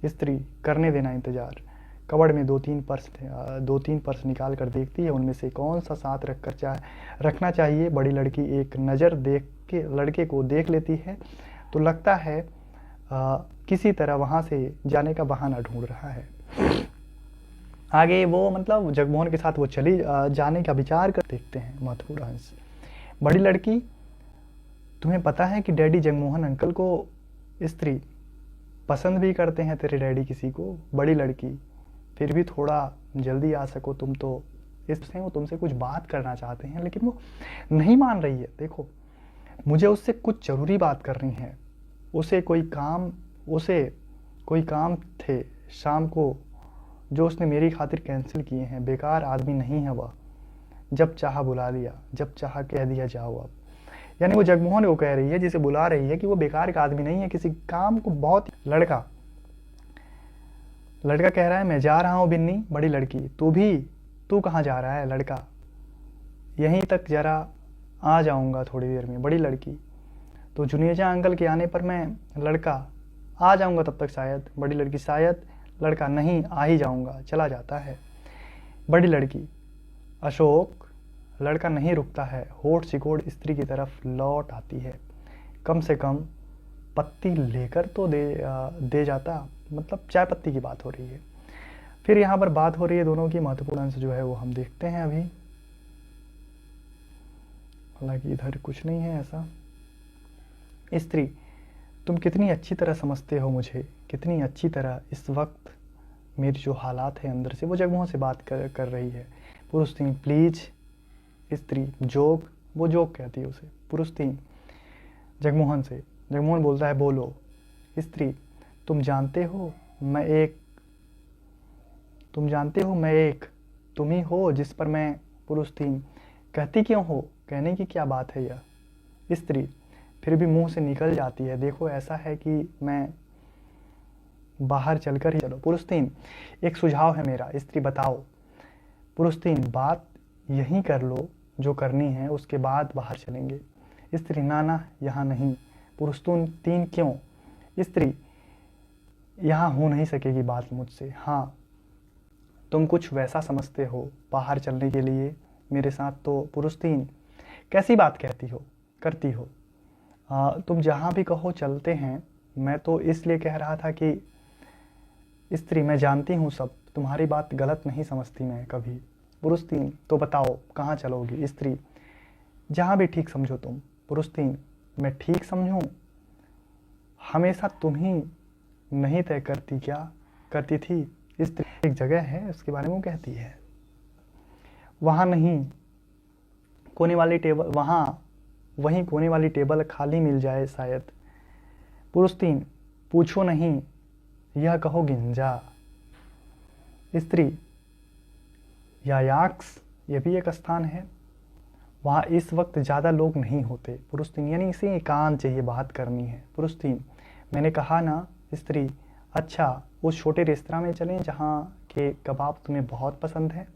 स्त्री, करने देना इंतज़ार। कबड़ में दो तीन पर्स निकाल कर देखती है, उनमें से कौन सा साथ रखना चाहिए। बड़ी लड़की एक नज़र देख के लड़के को देख लेती है, तो लगता है किसी तरह वहाँ से जाने का बहाना ढूंढ रहा है। आगे वो मतलब जगमोहन के साथ वो चली जाने का विचार कर। देखते हैं महत्वपूर्ण अंश। बड़ी लड़की, तुम्हें पता है कि डैडी जगमोहन अंकल को। स्त्री, पसंद भी करते हैं तेरे डैडी किसी को। बड़ी लड़की, फिर भी थोड़ा जल्दी आ सको तुम तो। इससे वो तुमसे कुछ बात करना चाहते हैं, लेकिन वो नहीं मान रही है। देखो, मुझे उससे कुछ ज़रूरी बात करनी है। उसे कोई काम थे शाम को जो उसने मेरी खातिर कैंसिल किए हैं। बेकार आदमी नहीं है वह, जब चाहा बुला लिया, जब चाहा कह दिया जाओ अब। यानी वो जगमोहन को कह रही है, जिसे बुला रही है, कि वो बेकार का आदमी नहीं है, किसी काम को बहुत। लड़का कह रहा है मैं जा रहा हूँ बिन्नी। बड़ी लड़की, तू कहाँ जा रहा है। लड़का, यहीं तक जरा आ जाऊँगा थोड़ी देर में। बड़ी लड़की, तो जुनेजा अंकल के आने पर मैं। लड़का, आ जाऊँगा तब तक शायद। बड़ी लड़की, शायद। लड़का, नहीं, आ ही जाऊँगा। चला जाता है। बड़ी लड़की, अशोक। लड़का नहीं रुकता है, होठ सिकोड़ स्त्री की तरफ लौट आती है। कम से कम पत्ती लेकर तो दे जाता, मतलब चाय पत्ती की बात हो रही है। फिर यहाँ पर बात हो रही है दोनों की। महत्वपूर्ण अंश जो है वो हम देखते हैं अभी, हालांकि इधर कुछ नहीं है ऐसा। स्त्री, तुम कितनी अच्छी तरह समझते हो मुझे, कितनी अच्छी तरह इस वक्त मेरी जो हालात है अंदर से। वो जगमोहन से बात कर रही है। पुरुष 3, प्लीज। स्त्री, जोक। वो जोक कहती है उसे। पुरुष 3, जगमोहन से। जगमोहन बोलता है, बोलो। स्त्री, तुम जानते हो मैं एक तुम ही हो जिस पर मैं। पुरुष 3, कहती क्यों हो, कहने की क्या बात है यह। स्त्री फिर भी मुंह से निकल जाती है, देखो ऐसा है कि मैं बाहर चलकर ही चलो। पुरुष 3, एक सुझाव है मेरा। स्त्री बताओ। पुरुष 3, बात यहीं कर लो जो करनी है, उसके बाद बाहर चलेंगे। स्त्री ना ना, यहाँ नहीं। पुरुष 3, क्यों। स्त्री यहाँ हो नहीं सकेगी बात मुझसे। हाँ, तुम कुछ वैसा समझते हो बाहर चलने के लिए मेरे साथ तो। पुरुष 3, कैसी बात कहती हो करती हो। तुम जहाँ भी कहो चलते हैं। मैं तो इसलिए कह रहा था कि स्त्री मैं जानती हूँ सब, तुम्हारी बात गलत नहीं समझती मैं कभी। पुरुष 3, तो बताओ कहाँ चलोगी। स्त्री जहाँ भी ठीक समझो तुम। पुरुष 3, मैं ठीक समझूं, हमेशा तुम ही नहीं तय करती क्या, करती थी। स्त्री एक जगह है उसके बारे में वो कहती है, वहाँ नहीं, कोने वाली टेबल, वहाँ वहीं कोने वाली टेबल खाली मिल जाए शायद। पुरुष 3, पूछो नहीं, यह कहो गिंजा। स्त्री यायाक्स, यह भी एक स्थान है, वहाँ इस वक्त ज़्यादा लोग नहीं होते। पुरुष 3, यानी इसे एकांत चाहिए, बात करनी है। पुरुष 3, मैंने कहा ना। स्त्री अच्छा, उस छोटे रेस्तरां में चलें जहाँ के कबाब तुम्हें बहुत पसंद है।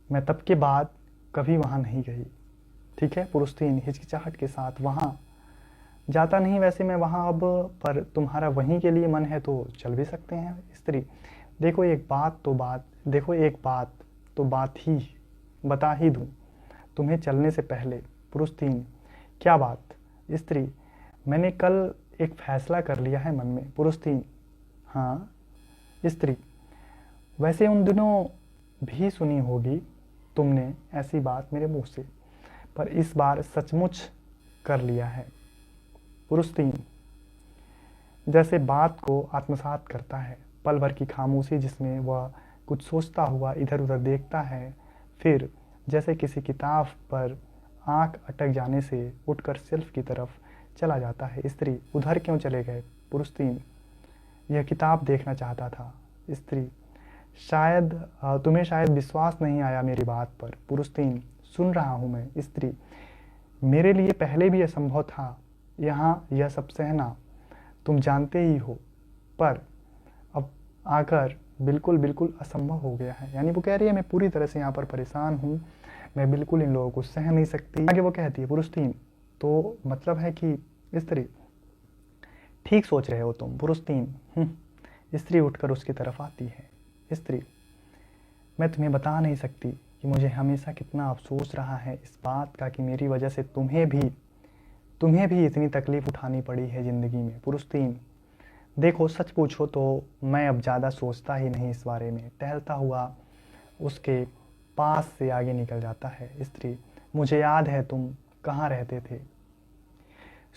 मैं तब के बाद कभी वहाँ नहीं गई। ठीक है। पुरुष 3 हिचकिचाहट के साथ, वहाँ जाता नहीं वैसे मैं वहाँ अब, पर तुम्हारा वहीं के लिए मन है तो चल भी सकते हैं। स्त्री देखो एक बात तो बात ही बता ही दूँ तुम्हें चलने से पहले। पुरुष 3, क्या बात। स्त्री मैंने कल एक फैसला कर लिया है मन में। पुरुष 3, हाँ। स्त्री वैसे उन दिनों भी सुनी होगी तुमने ऐसी बात मेरे मुंह से, पर इस बार सचमुच कर लिया है। पुरुष 3, जैसे बात को आत्मसात करता है, पल भर की खामोशी जिसमें वह कुछ सोचता हुआ इधर उधर देखता है, फिर जैसे किसी किताब पर आंख अटक जाने से उठकर शेल्फ की तरफ चला जाता है। स्त्री उधर क्यों चले गए। पुरुष 3, यह किताब देखना चाहता था। स्त्री तुम्हें शायद विश्वास नहीं आया मेरी बात पर। पुरुष 3, सुन रहा हूँ मैं। स्त्री मेरे लिए पहले भी असंभव था यहाँ यह सब सहना, तुम जानते ही हो, पर अब आकर बिल्कुल बिल्कुल असंभव हो गया है। यानी वो कह रही है मैं पूरी तरह से यहाँ पर परेशान हूँ, मैं बिल्कुल इन लोगों को सह नहीं सकती। आगे वो कहती है पुरुष 3, तो मतलब है कि स्त्री ठीक सोच रहे हो तुम। पुरुष 3, स्त्री उठकर उसकी तरफ आती है। स्त्री मैं तुम्हें बता नहीं सकती कि मुझे हमेशा कितना अफसोस रहा है इस बात का कि मेरी वजह से तुम्हें भी इतनी तकलीफ उठानी पड़ी है ज़िंदगी में। पुरुष 3, देखो सच पूछो तो मैं अब ज़्यादा सोचता ही नहीं इस बारे में। टहलता हुआ उसके पास से आगे निकल जाता है। स्त्री मुझे याद है तुम कहाँ रहते थे।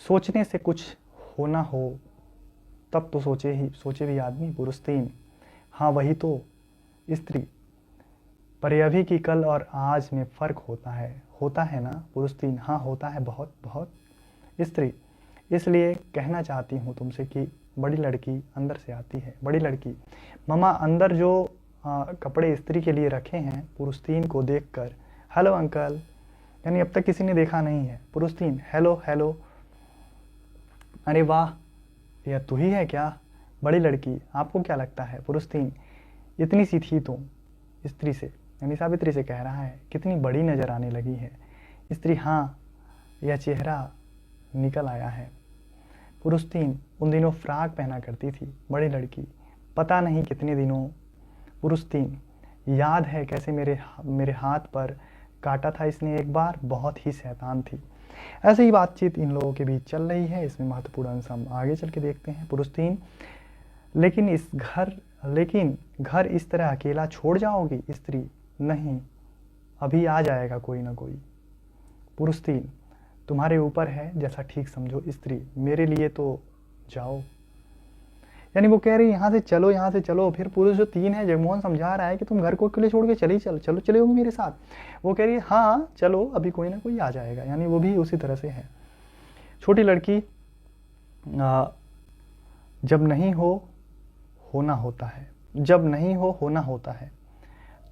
सोचने से कुछ होना हो तब तो सोचे भी आदमी। पुरुष 3, हाँ वही तो। स्त्री पर अभी की कल और आज में फ़र्क होता है ना। पुरुष 3, हाँ होता है, बहुत बहुत। स्त्री इसलिए कहना चाहती हूँ तुमसे कि बड़ी लड़की अंदर से आती है। बड़ी लड़की ममा अंदर जो कपड़े इस्त्री के लिए रखे हैं। पुरुष 3 को देखकर, हेलो अंकल, यानी अब तक किसी ने देखा नहीं है। पुरुष 3, हेलो हेलो, अरे वाह यह तू ही है क्या। बड़ी लड़की आपको क्या लगता है। पुरुष 3, इतनी सी थी तुम। स्त्री से यानी सावित्री से कह रहा है, कितनी बड़ी नज़र आने लगी है। स्त्री हाँ, यह चेहरा निकल आया है। पुरुष 3, उन दिनों फ्रॉक पहना करती थी। बड़ी लड़की पता नहीं कितने दिनों। पुरुष 3, याद है कैसे मेरे हाथ पर काटा था इसने एक बार, बहुत ही शैतान थी। ऐसे ही बातचीत इन लोगों के बीच चल रही है। इसमें महत्वपूर्ण अंश हम आगे चल के देखते हैं। पुरुष 3, लेकिन घर इस तरह अकेला छोड़ जाओगी। स्त्री नहीं, अभी आ जाएगा कोई ना कोई। पुरुष 3, तुम्हारे ऊपर है, जैसा ठीक समझो। स्त्री मेरे लिए तो जाओ, यानी वो कह रही है यहाँ से चलो। फिर पुरुष जो 3 है, जगमोहन समझा रहा है कि तुम घर को अकेले छोड़ के चले होगी मेरे साथ। वो कह रही है हाँ चलो, अभी कोई ना कोई आ जाएगा। यानी वो भी उसी तरह से है। छोटी लड़की जब नहीं हो होना होता है,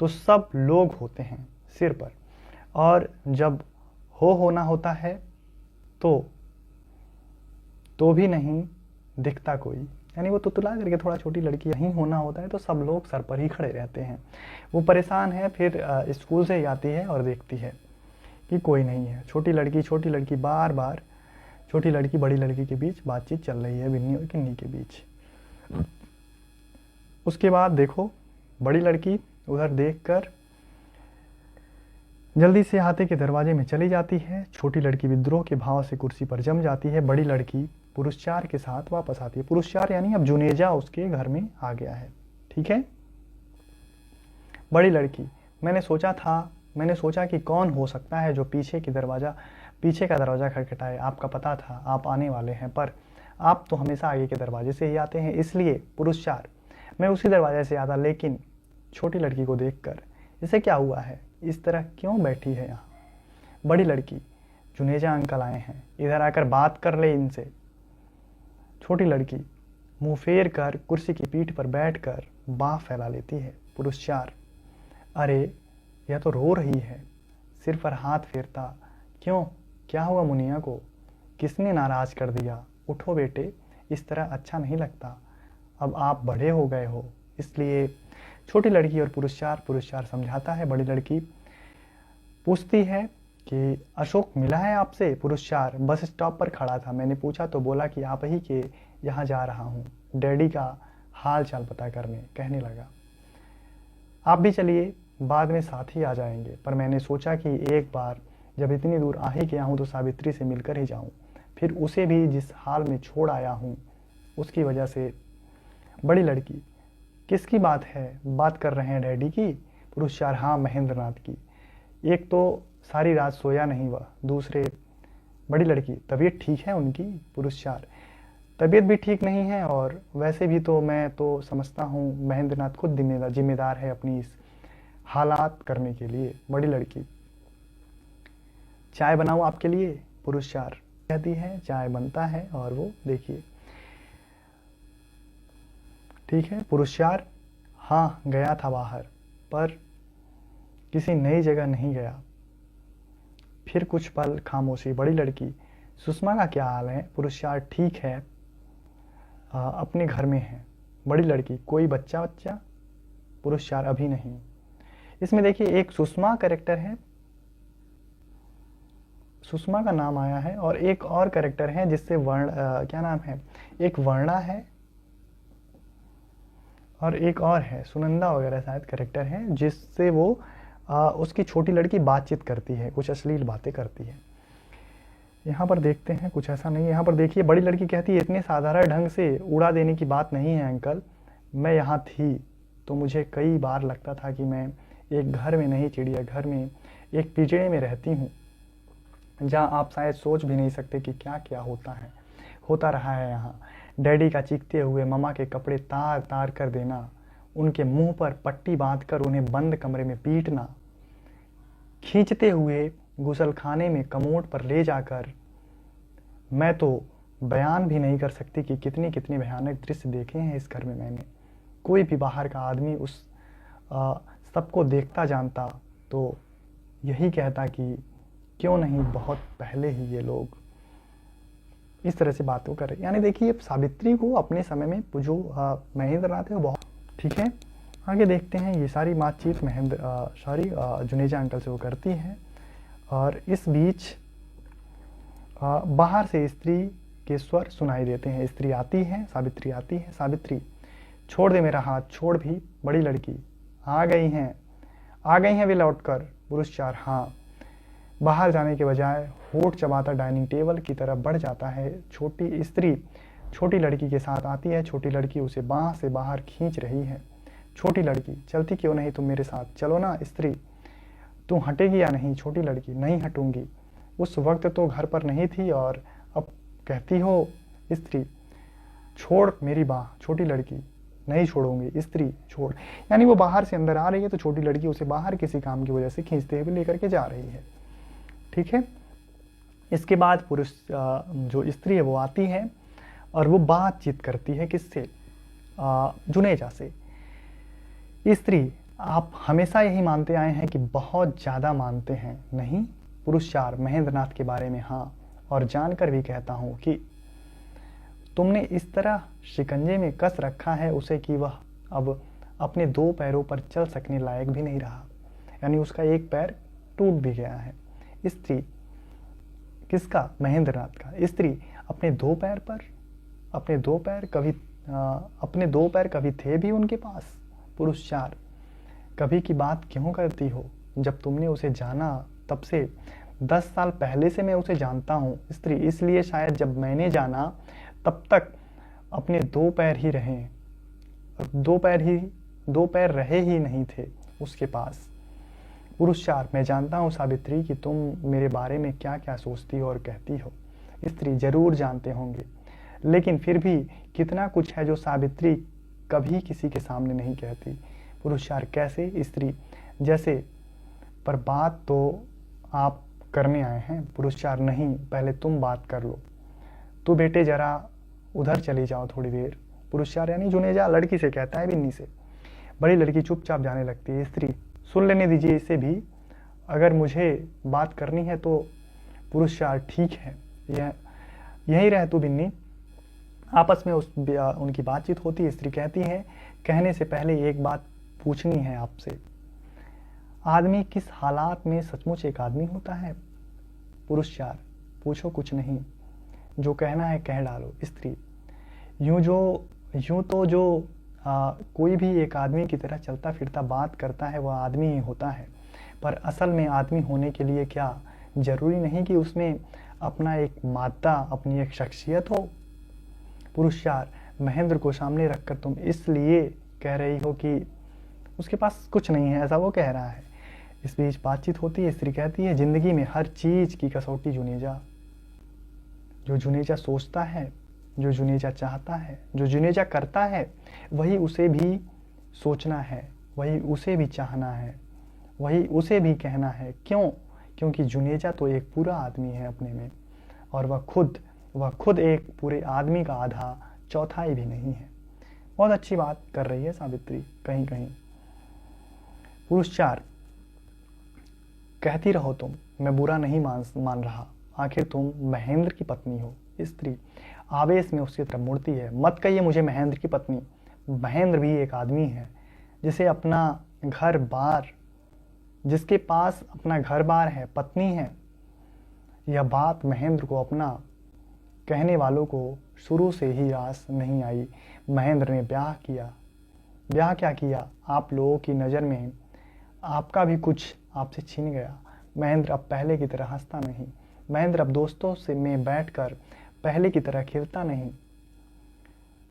तो सब लोग होते हैं सिर पर, और जब होना होता है तो भी नहीं दिखता कोई, यानी वो तुतला करके थोड़ा छोटी लड़की यहीं होना होता है तो सब लोग सर पर ही खड़े रहते हैं। वो परेशान है, फिर स्कूल से ही आती है और देखती है कि कोई नहीं है। छोटी लड़की बार बार छोटी लड़की बड़ी लड़की के बीच बातचीत चल रही है, बिन्नी और किन्नी के बीच। उसके बाद देखो बड़ी लड़की उधर देखकर जल्दी से हाथे के दरवाजे में चली जाती है। छोटी लड़की विद्रोह के भाव से कुर्सी पर जम जाती है। बड़ी लड़की पुरुषचार के साथ वापस आती है। पुरुषचार यानी अब जुनेजा उसके घर में आ गया है। ठीक है। बड़ी लड़की, मैंने सोचा कि कौन हो सकता है जो पीछे का दरवाजा खटखटाए। आपका पता था आप आने वाले हैं, पर आप तो हमेशा आगे के दरवाजे से ही आते हैं, इसलिए पुरुषचार मैं उसी दरवाजे से आता। लेकिन छोटी लड़की को देखकर, इसे क्या हुआ है, इस तरह क्यों बैठी है यहाँ? बड़ी लड़की, जुनेजा अंकल आए हैं, इधर आकर बात कर ले इनसे। छोटी लड़की मुंह फेर कर कुर्सी की पीठ पर बैठकर बाह फैला लेती है। पुरुषचार, अरे यह तो रो रही है, सिर पर हाथ फेरता। क्यों, क्या हुआ मुनिया को, किसने नाराज कर दिया? उठो बेटे, इस तरह अच्छा नहीं लगता, अब आप बड़े हो गए हो, इसलिए। छोटी लड़की और पुरुषचार समझाता है। बड़ी लड़की पूछती है कि अशोक मिला है आपसे? पुरुषचार, बस स्टॉप पर खड़ा था, मैंने पूछा तो बोला कि आप ही के यहाँ जा रहा हूँ, डैडी का हाल चाल पता करने, कहने लगा आप भी चलिए, बाद में साथ ही आ जाएंगे, पर मैंने सोचा कि एक बार जब इतनी दूर आ ही गया हूँ तो सावित्री से मिलकर ही जाऊँ, फिर उसे भी जिस हाल में छोड़ आया हूँ उसकी वजह से। बड़ी लड़की, किसकी बात है, बात कर रहे हैं डैडी की? पुरुषचार, हाँ महेंद्रनाथ की, एक तो सारी रात सोया नहीं वह, दूसरे। बड़ी लड़की, तबीयत ठीक है उनकी? पुरुषचार, तबीयत भी ठीक नहीं है, और वैसे भी तो मैं तो समझता हूँ महेंद्रनाथ खुद जिम्मेदार है अपनी इस हालात करने के लिए। बड़ी लड़की, चाय बनाऊँ आपके लिए? पुरुषचार कहती है चाय बनता है, और वो देखिए। ठीक है। पुरुषचार, हाँ गया था बाहर, पर किसी नई जगह नहीं गया। फिर कुछ पल खामोशी। बड़ी लड़की, सुषमा का क्या हाल है? पुरुषचार, ठीक है, अपने घर में है। बड़ी लड़की, कोई बच्चा? पुरुषचार, अभी नहीं। इसमें देखिए एक सुषमा कैरेक्टर है, सुषमा का नाम आया है, और एक और कैरेक्टर है जिससे क्या नाम है, एक वर्णा है और एक और है सुनंदा वगैरह शायद कैरेक्टर है, जिससे वो उसकी छोटी लड़की बातचीत करती है, कुछ अश्लील बातें करती है। यहाँ पर देखते हैं कुछ ऐसा नहीं है। यहाँ पर देखिए बड़ी लड़की कहती है इतने साधारण ढंग से उड़ा देने की बात नहीं है अंकल, मैं यहाँ थी तो मुझे कई बार लगता था कि मैं एक घर में नहीं, चिड़ियाघर में, एक पिंजरे में रहती हूँ, जहाँ आप शायद सोच भी नहीं सकते कि क्या क्या होता रहा है यहाँ। डैडी का चीखते हुए ममा के कपड़े तार तार कर देना, उनके मुंह पर पट्टी बांधकर उन्हें बंद कमरे में पीटना, खींचते हुए गुसलखाने में कमोड पर ले जाकर, मैं तो बयान भी नहीं कर सकती कि कितने कितने भयानक दृश्य देखे हैं इस घर में मैंने। कोई भी बाहर का आदमी उस सबको देखता जानता तो यही कहता कि क्यों नहीं बहुत पहले ही ये लोग इस तरह से बातों कर रहे। यानी देखिए सावित्री को अपने समय में जो महेंद्रनाथ है वो बहुत ठीक है। आगे देखते हैं, ये सारी बातचीत जुनेजा अंकल से वो करती है, और इस बीच बाहर से स्त्री के स्वर सुनाई देते हैं। स्त्री आती है, सावित्री आती है। सावित्री, छोड़ दे मेरा हाथ, छोड़ भी। बड़ी लड़की, आ गई हैं वे लौटकर। पुरुषचार, हाँ। बाहर जाने के बजाय होठ चबाता डाइनिंग टेबल की तरफ बढ़ जाता है। छोटी स्त्री छोटी लड़की के साथ आती है। छोटी लड़की उसे बांह से बाहर खींच रही है। छोटी लड़की, चलती क्यों नहीं तुम मेरे साथ, चलो ना। स्त्री, तू हटेगी या नहीं? छोटी लड़की, नहीं हटूंगी, उस वक्त तो घर पर नहीं थी और अब कहती हो। स्त्री, छोड़ मेरी बांह। छोटी लड़की, नहीं छोड़ूंगी। स्त्री, छोड़। यानी वो बाहर से अंदर आ रही है तो छोटी लड़की उसे बाहर किसी काम की वजह से खींचते हुए लेकर के जा रही है। ठीक है। इसके बाद पुरुष जो स्त्री है वो आती है और वो बातचीत करती है किससे? जुनेजा से। स्त्री, आप हमेशा यही मानते आए हैं कि बहुत ज़्यादा मानते हैं। नहीं। पुरुष 4 महेंद्रनाथ के बारे में हाँ, और जानकर भी कहता हूँ कि तुमने इस तरह शिकंजे में कस रखा है उसे कि वह अब अपने 2 पैरों पर चल सकने लायक भी नहीं रहा, यानी उसका एक पैर टूट भी गया है। स्त्री किसका? महेंद्रनाथ का। स्त्री अपने 2 पैर पर, अपने 2 पैर कभी थे भी उनके पास? पुरुष 4 कभी की बात क्यों करती हो? जब तुमने उसे जाना तब से 10 साल पहले से मैं उसे जानता हूँ। स्त्री इसलिए शायद जब मैंने जाना तब तक अपने 2 पैर ही रहे, 2 पैर रहे ही नहीं थे उसके पास। पुरुष 4 मैं जानता हूँ सावित्री कि तुम मेरे बारे में क्या क्या सोचती हो और कहती हो। स्त्री जरूर जानते होंगे, लेकिन फिर भी कितना कुछ है जो सावित्री कभी किसी के सामने नहीं कहती। पुरुष 4 कैसे? स्त्री जैसे, पर बात तो आप करने आए हैं। पुरुष 4 नहीं, पहले तुम बात कर लो। तो बेटे जरा उधर चली जाओ थोड़ी देर। पुरुष 4 यानी जुनेजा लड़की से कहता है, बिन्नी से। बड़ी लड़की चुपचाप जाने लगती है। स्त्री सुन लेने दीजिए इसे भी, अगर मुझे बात करनी है तो। पुरुष 4 ठीक है, यही रह तू बिन्नी। आपस में उनकी बातचीत होती है। स्त्री कहती है, कहने से पहले एक बात पूछनी है आपसे। आदमी किस हालात में सचमुच एक आदमी होता है? पुरुष 4 पूछो कुछ नहीं, जो कहना है कह डालो। स्त्री यूं तो जो कोई भी एक आदमी की तरह चलता फिरता बात करता है वह आदमी ही होता है, पर असल में आदमी होने के लिए क्या जरूरी नहीं कि उसमें अपना एक मादा, अपनी एक शख्सियत हो? पुरुष 4 महेंद्र को सामने रखकर तुम इसलिए कह रही हो कि उसके पास कुछ नहीं है, ऐसा वो कह रहा है। इस बीच बातचीत होती है। स्त्री कहती है, जिंदगी में हर चीज की कसौटी जुनेजा। जो जुनेजा सोचता है, जो जुनेजा चाहता है, जो जुनेजा करता है, वही उसे भी सोचना है, वही उसे भी चाहना है, वही उसे भी कहना है। क्यों? क्योंकि जुनेजा तो एक पूरा आदमी है अपने में, और वह खुद एक पूरे आदमी का आधा चौथाई भी नहीं है। बहुत अच्छी बात कर रही है सावित्री कहीं कहीं। पुरुष 4 कहती रहो तुम, मैं बुरा नहीं मान रहा, आखिर तुम महेंद्र की पत्नी हो। स्त्री आवेश में उसकी तरफ मुड़ती है, मत कहिए मुझे महेंद्र की पत्नी। महेंद्र भी एक आदमी है जिसे अपना घर बार, जिसके पास अपना घर बार है, पत्नी है। यह बात महेंद्र को अपना कहने वालों को शुरू से ही आस नहीं आई। महेंद्र ने ब्याह किया। ब्याह क्या किया? आप लोगों की नज़र में आपका भी कुछ आपसे छीन गया। महेंद्र अब पहले की तरह हंसता नहीं। महेंद्र अब दोस्तों से में बैठकर पहले की तरह खेलता नहीं।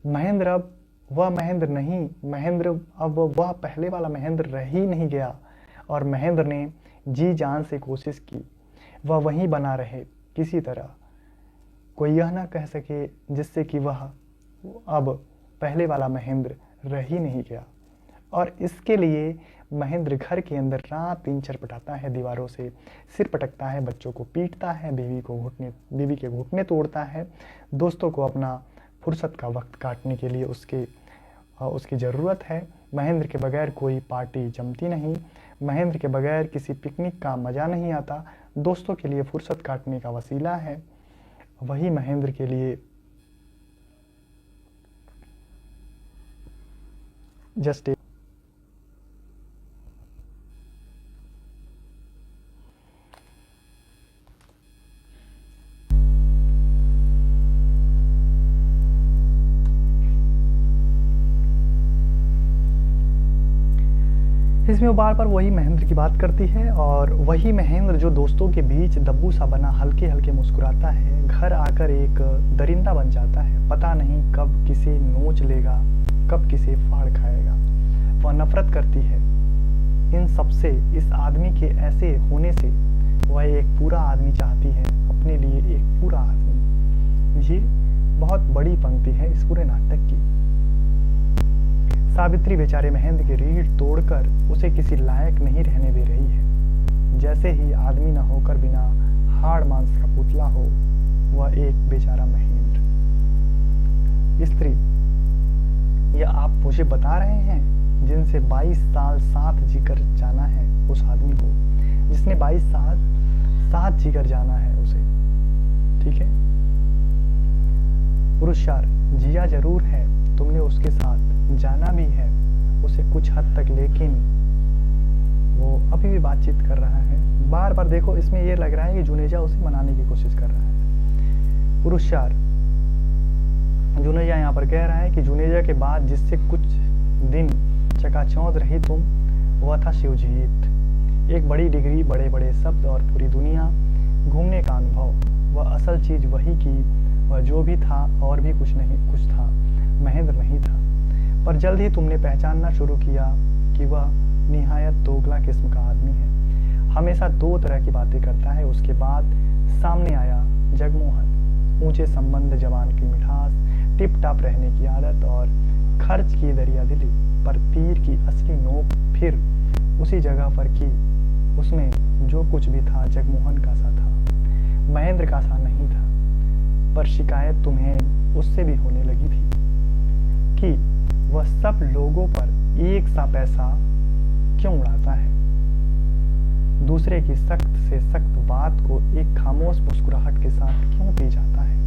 महेंद्र अब वह महेंद्र नहीं, महेंद्र अब वह पहले वाला महेंद्र रह ही नहीं गया। और महेंद्र ने जी जान से कोशिश की वह वहीं बना रहे किसी तरह, कोई यह ना कह सके जिससे कि वह अब पहले वाला महेंद्र रह ही नहीं गया। और इसके लिए महेंद्र घर के अंदर रात दिन छटपटाता है, दीवारों से सिर पटकता है, बच्चों को पीटता है, बीवी के घुटने तोड़ता है। दोस्तों को अपना फुर्सत का वक्त काटने के लिए उसकी ज़रूरत है। महेंद्र के बगैर कोई पार्टी जमती नहीं, महेंद्र के बगैर किसी पिकनिक का मज़ा नहीं आता। दोस्तों के लिए फुर्सत काटने का वसीला है, वही महेंद्र के लिए जस्ट इसमें वो बार बार वही महेंद्र की बात करती है, और वही महेंद्र जो दोस्तों के बीच दब्बू सा बना हल्के हल्के मुस्कुराता है, घर आकर एक दरिंदा बन जाता है। पता नहीं कब किसे नोच लेगा, कब किसे फाड़ खाएगा। वह नफरत करती है इन सबसे, इस आदमी के ऐसे होने से। वह एक पूरा आदमी चाहती है, अपने लिए एक पूरा आदमी। ये बहुत बड़ी पंक्ति है इस पूरे नाटक की। सावित्री बेचारे महेंद्र की रीढ़ तोड़कर उसे किसी लायक नहीं रहने दे रही है। जैसे ही आदमी न होकर बिना हाड़ मांस का पुतला हो, वह एक बेचारा महेंद्र। स्त्री, यह आप मुझे बता रहे हैं जिनसे 22 साल साथ जीकर जाना है उस आदमी को, जिसने 22 साल साथ जीकर जाना है उसे, ठीक है। पुरुषार जिया जरूर है, तुमने उसके साथ जाना भी है उसे कुछ हद तक, लेकिन वो अभी भी बातचीत कर रहा है बार बार। देखो इसमें ये लग रहा है कि जुनेजा उसे मनाने की कोशिश कर रहा है। पुरुषार जुनेजा यहाँ पर कह रहा है कि जुनेजा के बाद जिससे कुछ दिन चकाचौंध रही तुम, वह था शिवजीत। एक बड़ी डिग्री, बड़े बड़े शब्द और पूरी दुनिया घूमने का अनुभव, वह असल चीज वही की, वह जो भी था और भी कुछ था, महेंद्र नहीं था। पर जल्द ही तुमने पहचानना शुरू किया कि वह निहायत दोगला किस्म का आदमी है, हमेशा दो तरह की बातें करता है। उसके बाद सामने आया जगमोहन, ऊंचे संबंध, जवान की मिठास, टिप टाप रहने की आदत और खर्च की दरियादिली। पर तीर की असली नोक फिर उसी जगह पर की, उसमें जो कुछ भी था जगमोहन का सा था, महेंद्र का सा नहीं था। पर शिकायत तुम्हें उससे भी होने लगी थी कि वह सब लोगों पर एक सा पैसा क्यों उड़ाता है, दूसरे की सख्त से सख्त बात को एक खामोश मुस्कुराहट के साथ क्यों पी जाता है।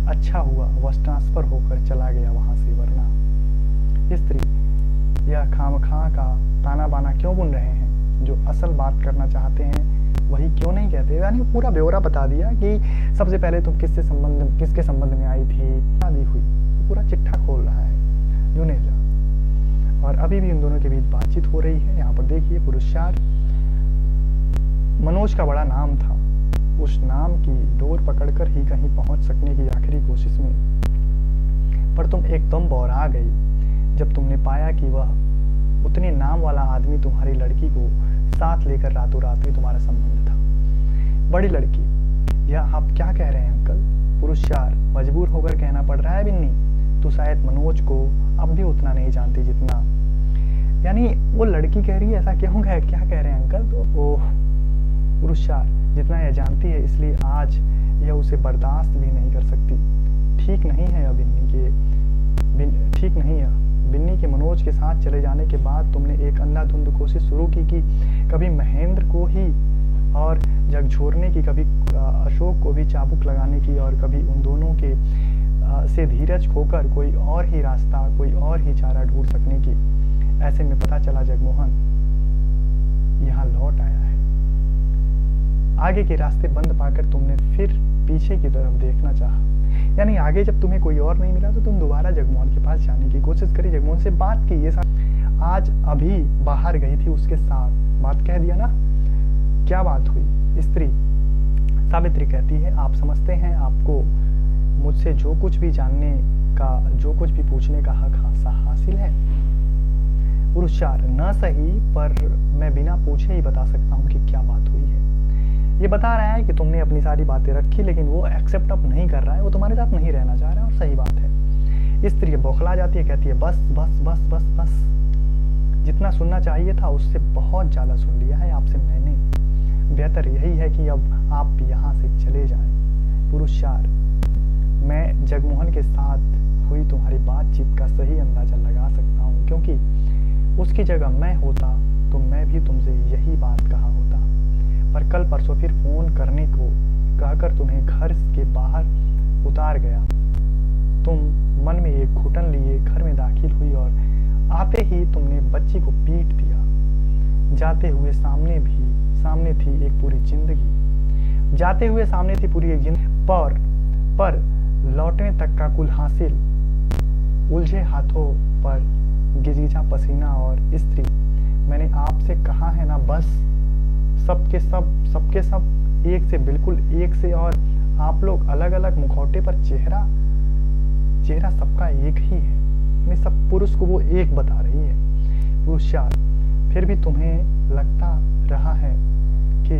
अच्छा हुआ वह ट्रांसफर होकर चला गया वहां से, वरना स्त्री यह खामखा का ताना बाना क्यों बुन रहे हैं, जो असल बात करना चाहते हैं वही क्यों नहीं कहते। यानी पूरा ब्यौरा बता दिया कि सबसे पहले तुम किसके संबंध में आई थी, शादी हुई, पूरा चिट्ठा खोल रहा है जुनेजा। और अभी भी इन दोनों के बीच बातचीत हो रही है। यहाँ पर देखिए पुरुषार, मनोज का बड़ा नाम था, उस नाम की डोर पकड़कर ही कहीं पहुंच सकने की आखिरी कोशिश में, पर तुम एकदम बौरा गई जब तुमने पाया कि वह उतने नाम वाला आदमी तुम्हारी लड़की को साथ लेकर रातों रात ही तुम्हारा संबंध था। बड़ी लड़की, यह आप क्या कह रहे हैं अंकल। पुरुषार, मजबूर होकर कहना पड़ रहा है बिन्नी, तू शायद मनोज को अब भी उतना नहीं जानती जितना, यानी वो लड़की कह रही है ऐसा क्यों है, क्या कह रहे हैं अंकल। तो ओह पुरुषार, जितना यह जानती है इसलिए आज यह उसे बर्दाश्त भी नहीं कर सकती। ठीक नहीं है बिन्नी के मनोज के साथ चले जाने के बाद तुमने एक अंधाधुंध कोशिश शुरू की कि कभी महेंद्र को ही और झकझोरने की, कभी अशोक को भी चाबुक लगाने की, और कभी उन दोनों के से धीरज खोकर कोई और ही रास्ता, कोई और ही चारा ढूंढ सकने की। ऐसे में पता चला जगमोहन यहाँ लौट आया है। आगे के रास्ते बंद पाकर तुमने फिर पीछे की तरफ देखना चाहा, यानी आगे जब तुम्हें कोई और नहीं मिला तो तुम दोबारा जगमोहन के पास जाने की कोशिश करी, जगमोहन से बात की। ये आज अभी बाहर गई थी उसके साथ, बात कह दिया ना, क्या बात हुई। स्त्री सावित्री कहती है, आप समझते हैं आपको मुझसे जो कुछ भी जानने का, जो कुछ भी पूछने का हक हासिल है। पुरुषार, न सही पर मैं बिना पूछे ही बता सकता हूँ कि क्या बात हुई है। ये बता रहा है कि तुमने अपनी सारी बातें रखी, लेकिन वो एक्सेप्ट अप नहीं कर रहा है, वो तुम्हारे साथ नहीं रहना चाह रहा है, और सही बात है। स्त्री बौखला जाती है, कहती है बस बस बस बस बस, जितना सुनना चाहिए था उससे बहुत ज्यादा सुन लिया है आपसे मैंने, बेहतर यही है कि अब आप यहाँ से चले जाएं। पुरुषार, मैं जगमोहन के साथ हुई तुम्हारी बातचीत का सही अंदाजा लगा सकता हूँ, क्योंकि उसकी जगह मैं होता तो मैं भी तुमसे यही बात कहा होता, पर कल परसों फिर फोन करने को कहकर तुम्हें घर के बाहर उतार गया। तुम मन में एक घुटन लिए घर में दाखिल हुई और आते ही तुमने बच्ची को पीट दिया। जाते हुए सामने थी एक पूरी जिंदगी, जाते हुए सामने थी पूरी एक जिंदगी, पर लौटने तक का कुल हासिल, उलझे हाथों पर गिजगिजा पसीना। और स्त्री, मैंने आपसे कहा है ना, बस सबके सब एक से, बिल्कुल एक से, और आप लोग अलग अलग मुखौटे पर चेहरा सबका एक ही है। मैं सब पुरुष को वो एक बता रही है। पुरुषार, फिर भी तुम्हें लगता रहा है कि